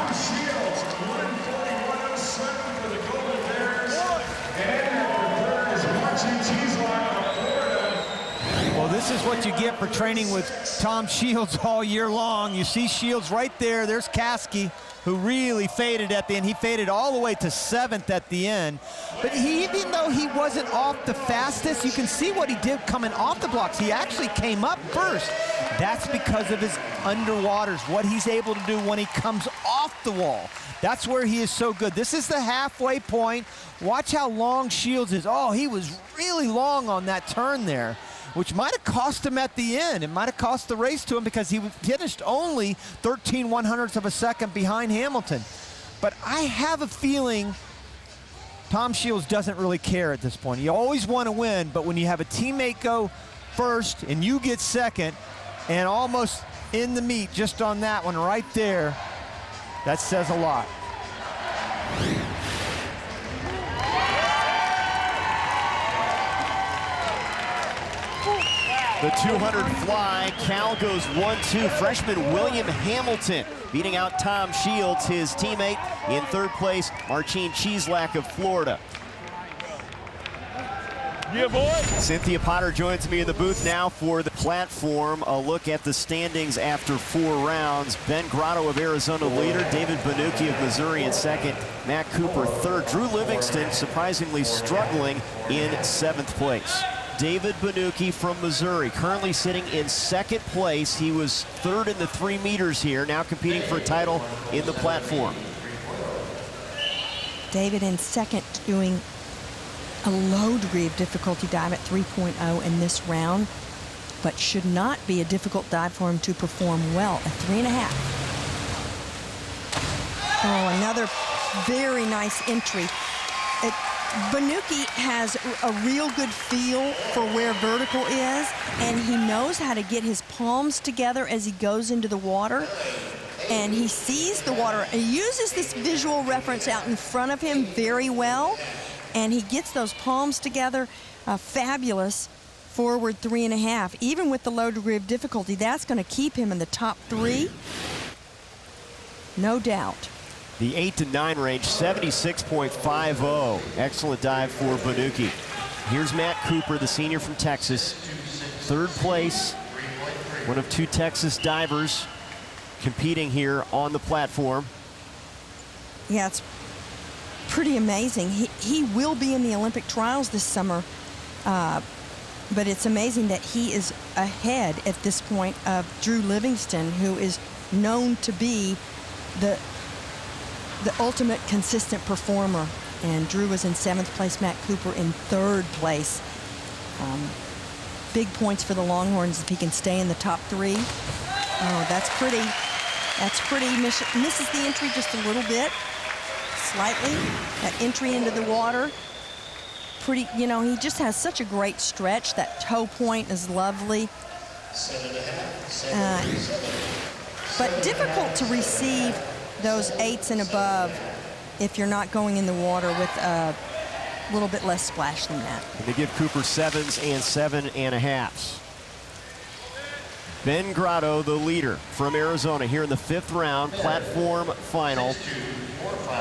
Well, this is what you get for training with Tom Shields all year long. You see Shields right there. There's Caskey, who really faded at the end. He faded all the way to 7th at the end. But even though he wasn't off the fastest, you can see what he did coming off the blocks. He actually came up first. That's because of his underwaters, what he's able to do when he comes off the wall. That's where he is so good. This is the halfway point. Watch how long Shields is. Oh, he was really long on that turn there, which might have cost him at the end. It might have cost the race to him because he finished only 13 100ths of a second behind Hamilton. But I have a feeling Tom Shields doesn't really care at this point. You always want to win, but when you have a teammate go first and you get second and almost in the meet just on that one right there, that says a lot. The 200 fly, Cal goes 1-2. Freshman William Hamilton beating out Tom Shields, his teammate. In 3rd place, Marcin Cheeslack of Florida. Yeah, boy. Cynthia Potter joins me in the booth now for the platform. A look at the standings after 4 rounds. Ben Grotto of Arizona leader, David Banuki of Missouri in 2nd, Matt Cooper 3rd. Drew Livingston surprisingly struggling in 7th place. David Banuki from Missouri, currently sitting in 2nd place. He was 3rd in the 3 meters here, now competing for a title in the platform. David in 2nd, doing a low degree of difficulty dive at 3.0 in this round, but should not be a difficult dive for him to perform well at 3.5. Oh, another very nice entry. Banuki has a real good feel for where vertical is, and he knows how to get his palms together as he goes into the water. And he sees the water. He uses this visual reference out in front of him very well, and he gets those palms together. Fabulous forward 3.5. Even with the low degree of difficulty, that's going to keep him in the top 3. No doubt. The 8 to 9 range, 76.50. Excellent dive for Banuki. Here's Matt Cooper, the senior from Texas. 3rd place, one of 2 Texas divers competing here on the platform. Yeah, it's pretty amazing. He will be in the Olympic trials this summer, but it's amazing that he is ahead at this point of Drew Livingston, who is known to be the ultimate consistent performer. And Drew was in 7th place, Matt Cooper in 3rd place. Big points for the Longhorns if he can stay in the top 3. Oh, that's pretty. That's pretty. Misses the entry just a little bit, slightly. That entry into the water. Pretty, you know, he just has such a great stretch. That toe point is lovely. But difficult to receive those 8s and above if you're not going in the water with a little bit less splash than that. And they give Cooper 7s and 7.5s. Ben Grotto, the leader from Arizona, here in the 5th round, platform final.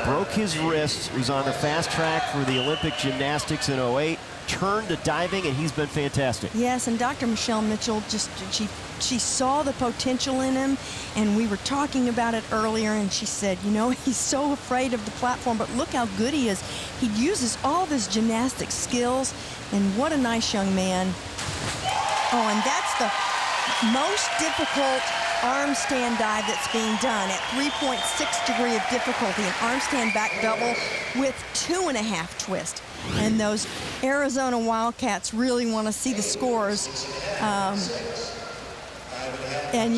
Broke his wrist, was on the fast track for the Olympic gymnastics in 08, turned to diving, and he's been fantastic. Yes, and Dr. Michelle Mitchell, she saw the potential in him, and we were talking about it earlier, and she said, you know, he's so afraid of the platform, but look how good he is. He uses all of his gymnastic skills, and what a nice young man. Oh, and that's the most difficult arm stand dive that's being done at 3.6 degree of difficulty, an arm stand back double with 2.5 twist. And those Arizona Wildcats really want to see the scores. And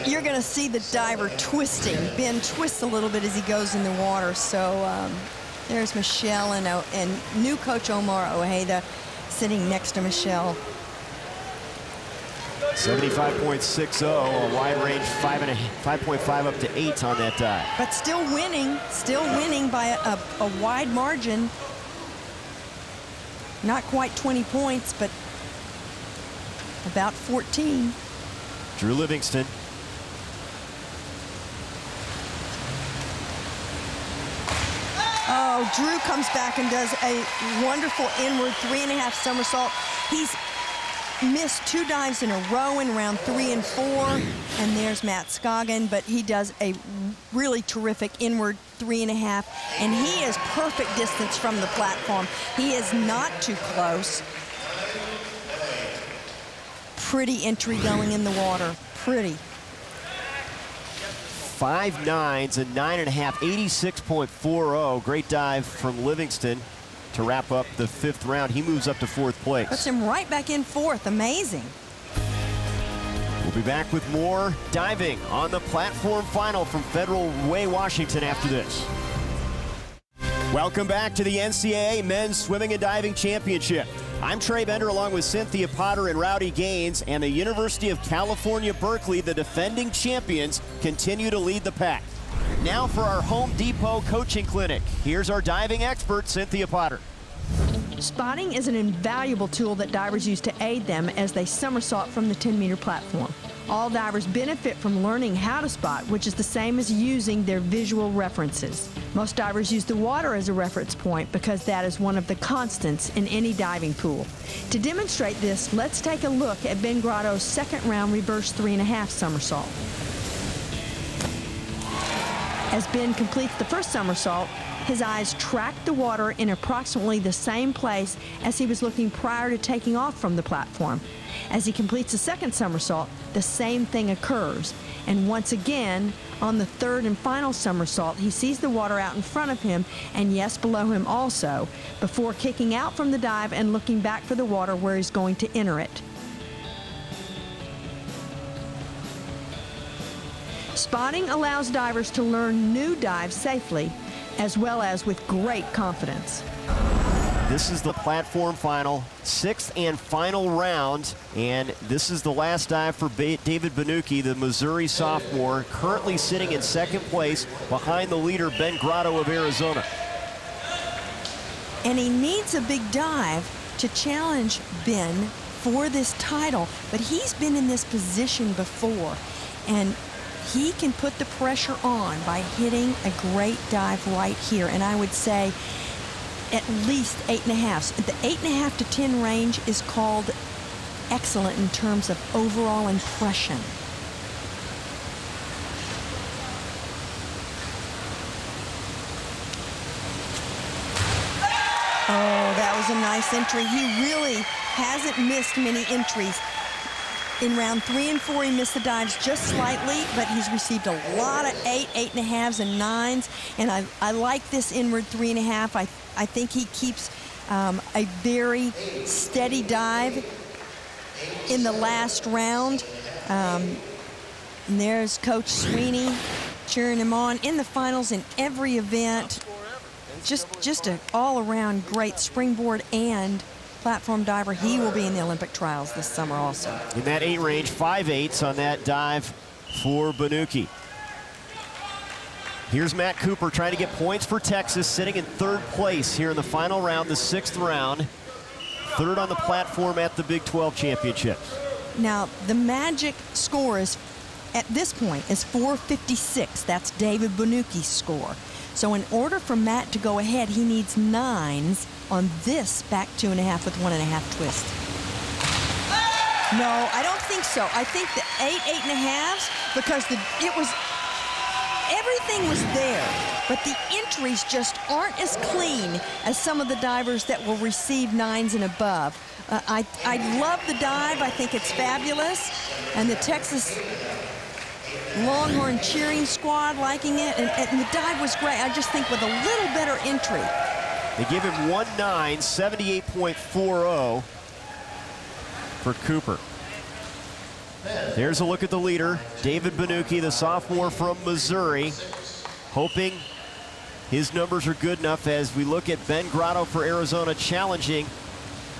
you're going to see the diver twisting. Ben twists a little bit as he goes in the water. So there's Michelle and new coach Omar Ojeda sitting next to Michelle. 75.60, a wide range 5.5 up to 8 on that dive. But still winning by a wide margin. Not quite 20 points, but about 14. Drew Livingston. Oh, Drew comes back and does a wonderful inward 3.5 somersault. He's missed 2 dives in a row in round 3 and 4. And there's Matt Scoggin, but he does a really terrific inward 3.5. And he is perfect distance from the platform. He is not too close. Pretty entry going in the water. Pretty. 5 nines and 9.5, 86.40. Great dive from Livingston to wrap up the 5th round. He moves up to 4th place. Puts him right back in 4th. Amazing. We'll be back with more diving on the platform final from Federal Way, Washington after this. Welcome back to the NCAA Men's Swimming and Diving Championship. I'm Trey Bender along with Cynthia Potter and Rowdy Gaines, and the University of California, Berkeley, the defending champions, continue to lead the pack. Now for our Home Depot coaching clinic. Here's our diving expert, Cynthia Potter. Spotting is an invaluable tool that divers use to aid them as they somersault from the 10-meter platform. All divers benefit from learning how to spot, which is the same as using their visual references. Most divers use the water as a reference point because that is one of the constants in any diving pool. To demonstrate this, let's take a look at Ben Grotto's 2nd round reverse 3.5 somersault. As Ben completes the first somersault, his eyes track the water in approximately the same place as he was looking prior to taking off from the platform. As he completes the 2nd somersault, the same thing occurs. And once again, on the 3rd and final somersault, he sees the water out in front of him, and yes, below him also, before kicking out from the dive and looking back for the water where he's going to enter it. Spotting allows divers to learn new dives safely, as well as with great confidence. This is the platform final, 6th and final round, and this is the last dive for David Banuki, the Missouri sophomore, currently sitting in 2nd place behind the leader, Ben Grotto of Arizona. And he needs a big dive to challenge Ben for this title, but he's been in this position before, and he can put the pressure on by hitting a great dive right here. And I would say at least 8.5. The 8.5 to 10 range is called excellent in terms of overall impression. Oh, that was a nice entry. He really hasn't missed many entries. In round 3 and 4, he missed the dives just slightly, but he's received a lot of 8.5s, and 9s. And I like this inward 3.5. I think he keeps a very steady dive in the last round. And there's Coach Sweeney cheering him on in the finals in every event. Just an all-around great springboard and platform diver. He will be in the Olympic trials this summer also. In that 8 range, 5/8 on that dive for Banuki. Here's Matt Cooper trying to get points for Texas, sitting in 3rd place here in the final round, the 6th round. 3rd on the platform at the Big 12 Championships. Now, the magic score is, at this point, is 456. That's David Banuki's score. So in order for Matt to go ahead, he needs 9s on this back 2.5 with 1.5 twist. No, I don't think so. I think the 8.5s, because everything was there, but the entries just aren't as clean as some of the divers that will receive 9s and above. I love the dive. I think it's fabulous. And the Texas Longhorn cheering squad liking it, and the dive was great. I just think with a little better entry. They give him 1.9, 78.40 for Cooper. There's a look at the leader, David Banuki, the sophomore from Missouri, hoping his numbers are good enough as we look at Ben Grotto for Arizona challenging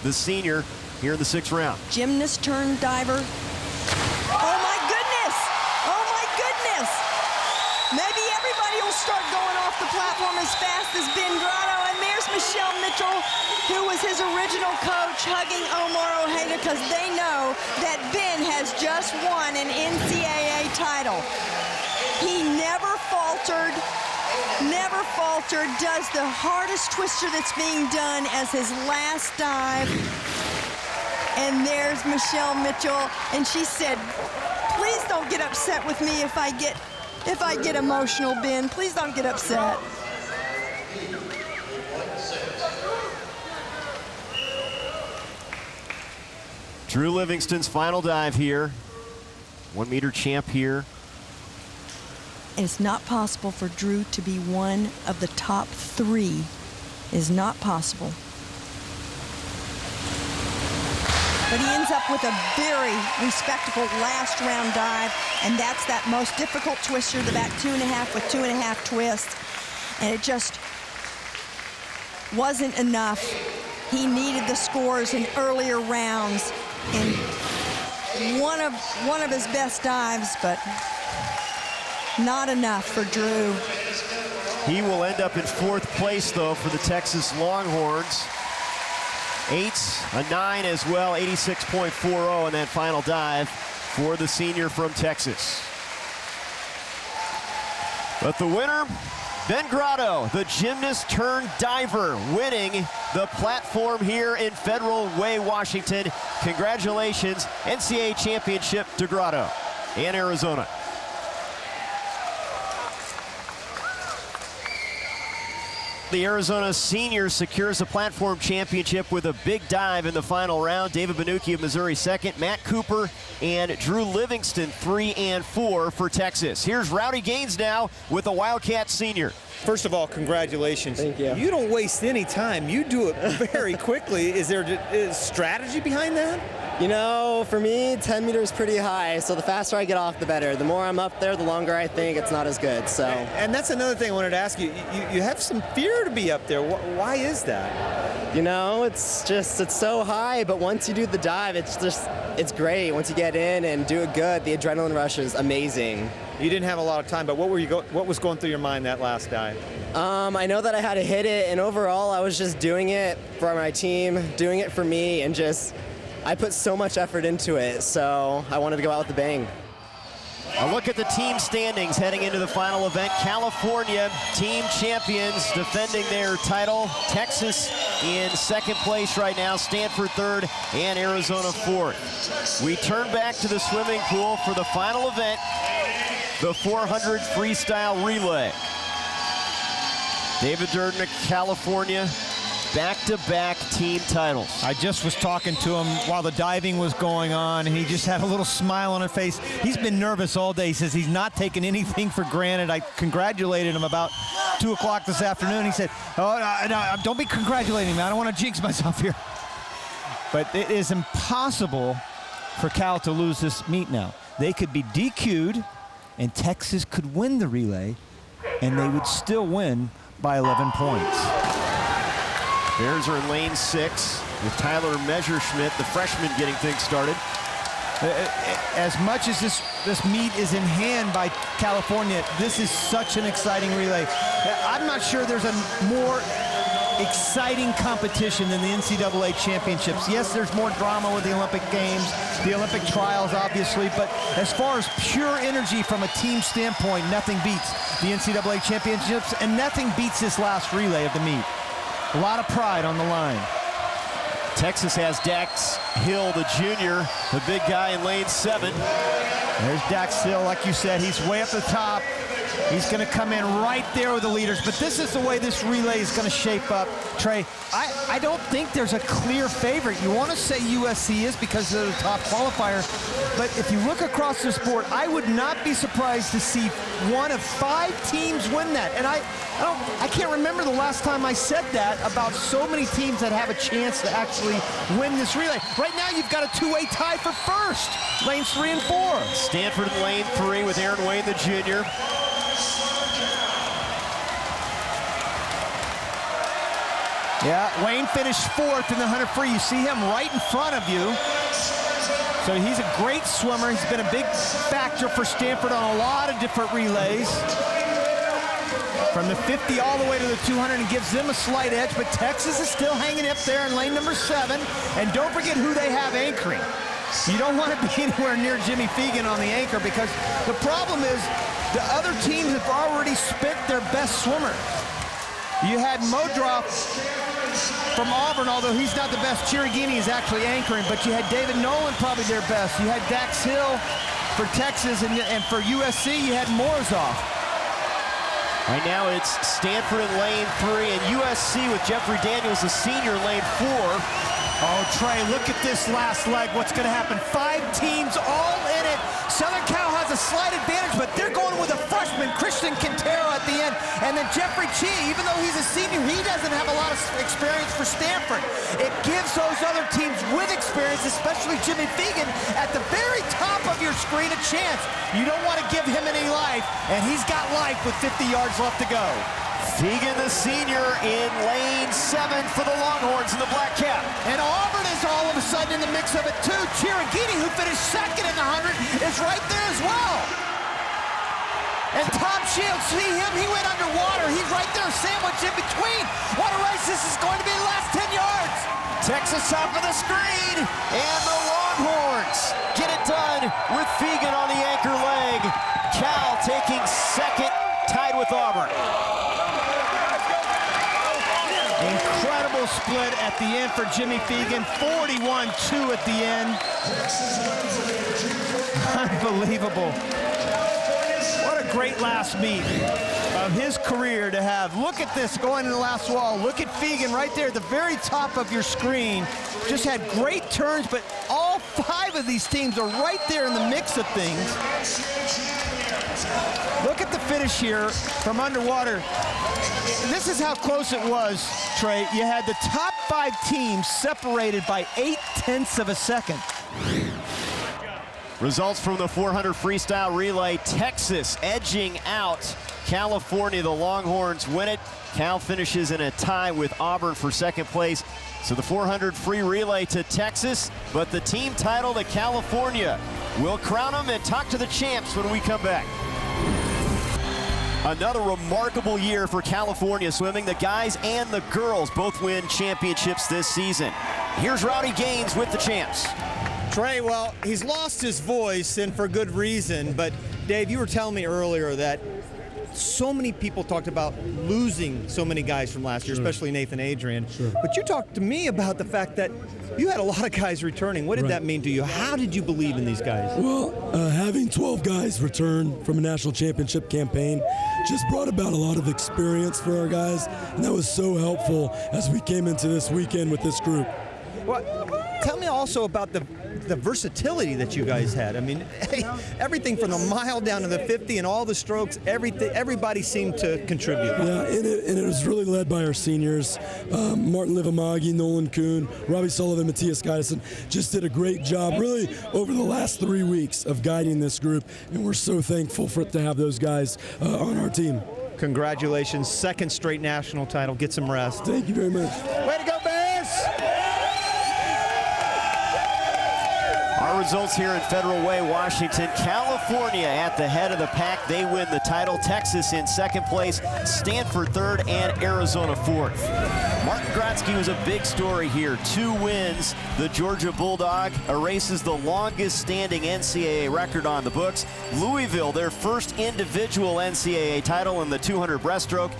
the senior here in the 6th round. Gymnast turned diver. Oh my goodness! Oh my goodness! Maybe everybody will start going off the platform as fast as Ben Grotto. And there's Michelle Mitchell, who was his original coach, hugging Omar Ojeda because they know that Ben has just won an NCAA title. He never faltered, does the hardest twister that's being done as his last dive. And there's Michelle Mitchell, and she said, please don't get upset with me if I get emotional, Ben. Please don't get upset. Drew Livingston's final dive here. 1 meter champ here. It's not possible for Drew to be one of the top 3. Is not possible. But he ends up with a very respectable last round dive, and that's that most difficult twister, the back 2.5 with 2.5 twists. And it just wasn't enough. He needed the scores in earlier rounds, and one of his best dives, but not enough for Drew. He will end up in 4th place, though, for the Texas Longhorns. 8s, a 9 as well, 86.40 in that final dive for the senior from Texas. But the winner, Ben Grotto, the gymnast turned diver, winning the platform here in Federal Way, Washington. Congratulations, NCAA championship to Grotto and Arizona. The Arizona senior secures the platform championship with a big dive in the final round. David Banuki of Missouri 2nd, Matt Cooper and Drew Livingston 3 and 4 for Texas. Here's Rowdy Gaines now with the Wildcat senior. First of all, congratulations. Thank you. You don't waste any time. You do it very quickly. Is there a strategy behind that? You know, for me, 10 meters is pretty high, so the faster I get off, the better. The more I'm up there, the longer I think it's not as good, so. And that's another thing I wanted to ask you. You have some fear to be up there. Why is that? You know, it's so high, but once you do the dive, it's great. Once you get in and do it good, the adrenaline rush is amazing. You didn't have a lot of time, but what was going through your mind that last dive? I know that I had to hit it, and overall, I was just doing it for my team, doing it for me, and I put so much effort into it, so I wanted to go out with a bang. A look at the team standings heading into the final event. California team champions defending their title. Texas in 2nd place right now, Stanford 3rd, and Arizona 4th. We turn back to the swimming pool for the final event, the 400 freestyle relay. David Durden of California, back-to-back team titles. I just was talking to him while the diving was going on, and he just had a little smile on his face. He's been nervous all day. He says he's not taking anything for granted. I congratulated him about 2 o'clock this afternoon. He said, oh, no, don't be congratulating me. I don't want to jinx myself here. But it is impossible for Cal to lose this meet now. They could be DQ'd, and Texas could win the relay, and they would still win by 11 points. Bears are in lane 6 with Tyler Messerschmidt, the freshman, getting things started. As much as this meet is in hand by California, this is such an exciting relay. I'm not sure there's a more exciting competition than the NCAA championships. Yes, there's more drama with the Olympic Games, the Olympic trials, obviously, but as far as pure energy from a team standpoint, nothing beats the NCAA championships, and nothing beats this last relay of the meet. A lot of pride on the line. Texas has Dax Hill, the junior, the big guy in lane 7. There's Dax Hill, like you said, he's way up the top. He's going to come in right there with the leaders, but this is the way this relay is going to shape up. Trey, I don't think there's a clear favorite. You want to say USC is because they're the top qualifier, but if you look across this board, I would not be surprised to see one of 5 teams win that. And I can't remember the last time I said that about so many teams that have a chance to actually win this relay. Right now, you've got a 2-way tie for first, lanes 3 and 4. Stanford in lane 3 with Aaron Wayne, the junior. Yeah, Wayne finished 4th in the 100 free. You see him right in front of you. So he's a great swimmer. He's been a big factor for Stanford on a lot of different relays. From the 50 all the way to the 200, and gives them a slight edge, but Texas is still hanging up there in lane number 7. And don't forget who they have anchoring. You don't want to be anywhere near Jimmy Feegan on the anchor, because the problem is the other teams have already spent their best swimmer. You had Modroff from Auburn, although he's not the best. Chiragini is actually anchoring, but you had David Nolan, probably their best. You had Dax Hill for Texas, and for USC, you had Morozov. Right now it's Stanford in lane 3 and USC with Jeffrey Daniels, the senior, lane 4. Oh, Trey, look at this last leg. What's going to happen? 5 teams all in it. Southern Cal has a slight advantage, but they're going with a freshman, Christian Quintero, at the end. And then Jeffrey Chi, even though he's a senior, he doesn't have a lot of experience for Stanford. It gives those other teams with experience, especially Jimmy Feegan, at the very top of your screen, a chance. You don't want to give him any life, and he's got life with 50 yards left to go. Feegan, the senior, in lane 7 for the Longhorns in the black cap. And Auburn is all of a sudden in the mix of it too. Chiragini, who finished 2nd in the 100, is right there as well. And Tom Shields, see him? He went underwater. He's right there sandwiched in between. What a race this is going to be, the last 10 yards. Texas top of the screen, and the Longhorns get it done with Feegan on the anchor leg. Cal taking 2nd, tied with Auburn. Incredible split at the end for Jimmy Feegan, 41-2 at the end. Unbelievable. What a great last meet of his career to have. Look at this going in the last wall. Look at Feegan right there at the very top of your screen. Just had great turns, but all 5 of these teams are right there in the mix of things. Look at the finish here from underwater. This is how close it was, Trey. You had the top 5 teams separated by 0.8 of a second. Results from the 400 freestyle relay. Texas edging out California. The Longhorns win it. Cal finishes in a tie with Auburn for 2nd place. So the 400 free relay to Texas, but the team title to California. We'll crown them and talk to the champs when we come back. Another remarkable year for California swimming. The guys and the girls both win championships this season. Here's Rowdy Gaines with the champs. Trey, well, he's lost his voice, and for good reason, but Dave, you were telling me earlier that so many people talked about losing so many guys from last year, especially Nathan Adrian. But you talked to me about the fact that you had a lot of guys returning. What did that mean to you? How did you believe in these guys? Well, having 12 guys return from a national championship campaign just brought about a lot of experience for our guys, and that was so helpful as we came into this weekend with this group. Well, tell me also about the versatility that you guys had. I mean, everything from the mile down to the 50 and all the strokes, everybody seemed to contribute. Yeah, and it was really led by our seniors. Martin Livamagi, Nolan Kuhn, Robbie Sullivan, Matthias Geisen just did a great job really over the last 3 weeks of guiding this group, and we're so thankful to have those guys on our team. Congratulations, 2nd straight national title. Get some rest. Thank you very much. Way to go, Bears! Our results here in Federal Way, Washington. California at the head of the pack. They win the title. Texas in 2nd place. Stanford 3rd and Arizona 4th. Martin Grotzky was a big story here. 2 wins. The Georgia Bulldog erases the longest standing NCAA record on the books. Louisville, their first individual NCAA title in the 200 breaststroke.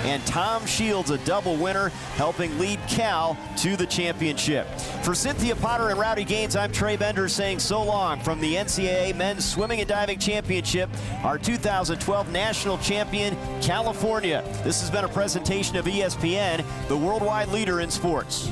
and Tom Shields, a double winner, helping lead Cal to the championship. For Cynthia Potter and Rowdy Gaines, I'm Trey Bender saying so long from the NCAA Men's Swimming and Diving Championship, our 2012 national champion, California. This has been a presentation of ESPN, the worldwide leader in sports.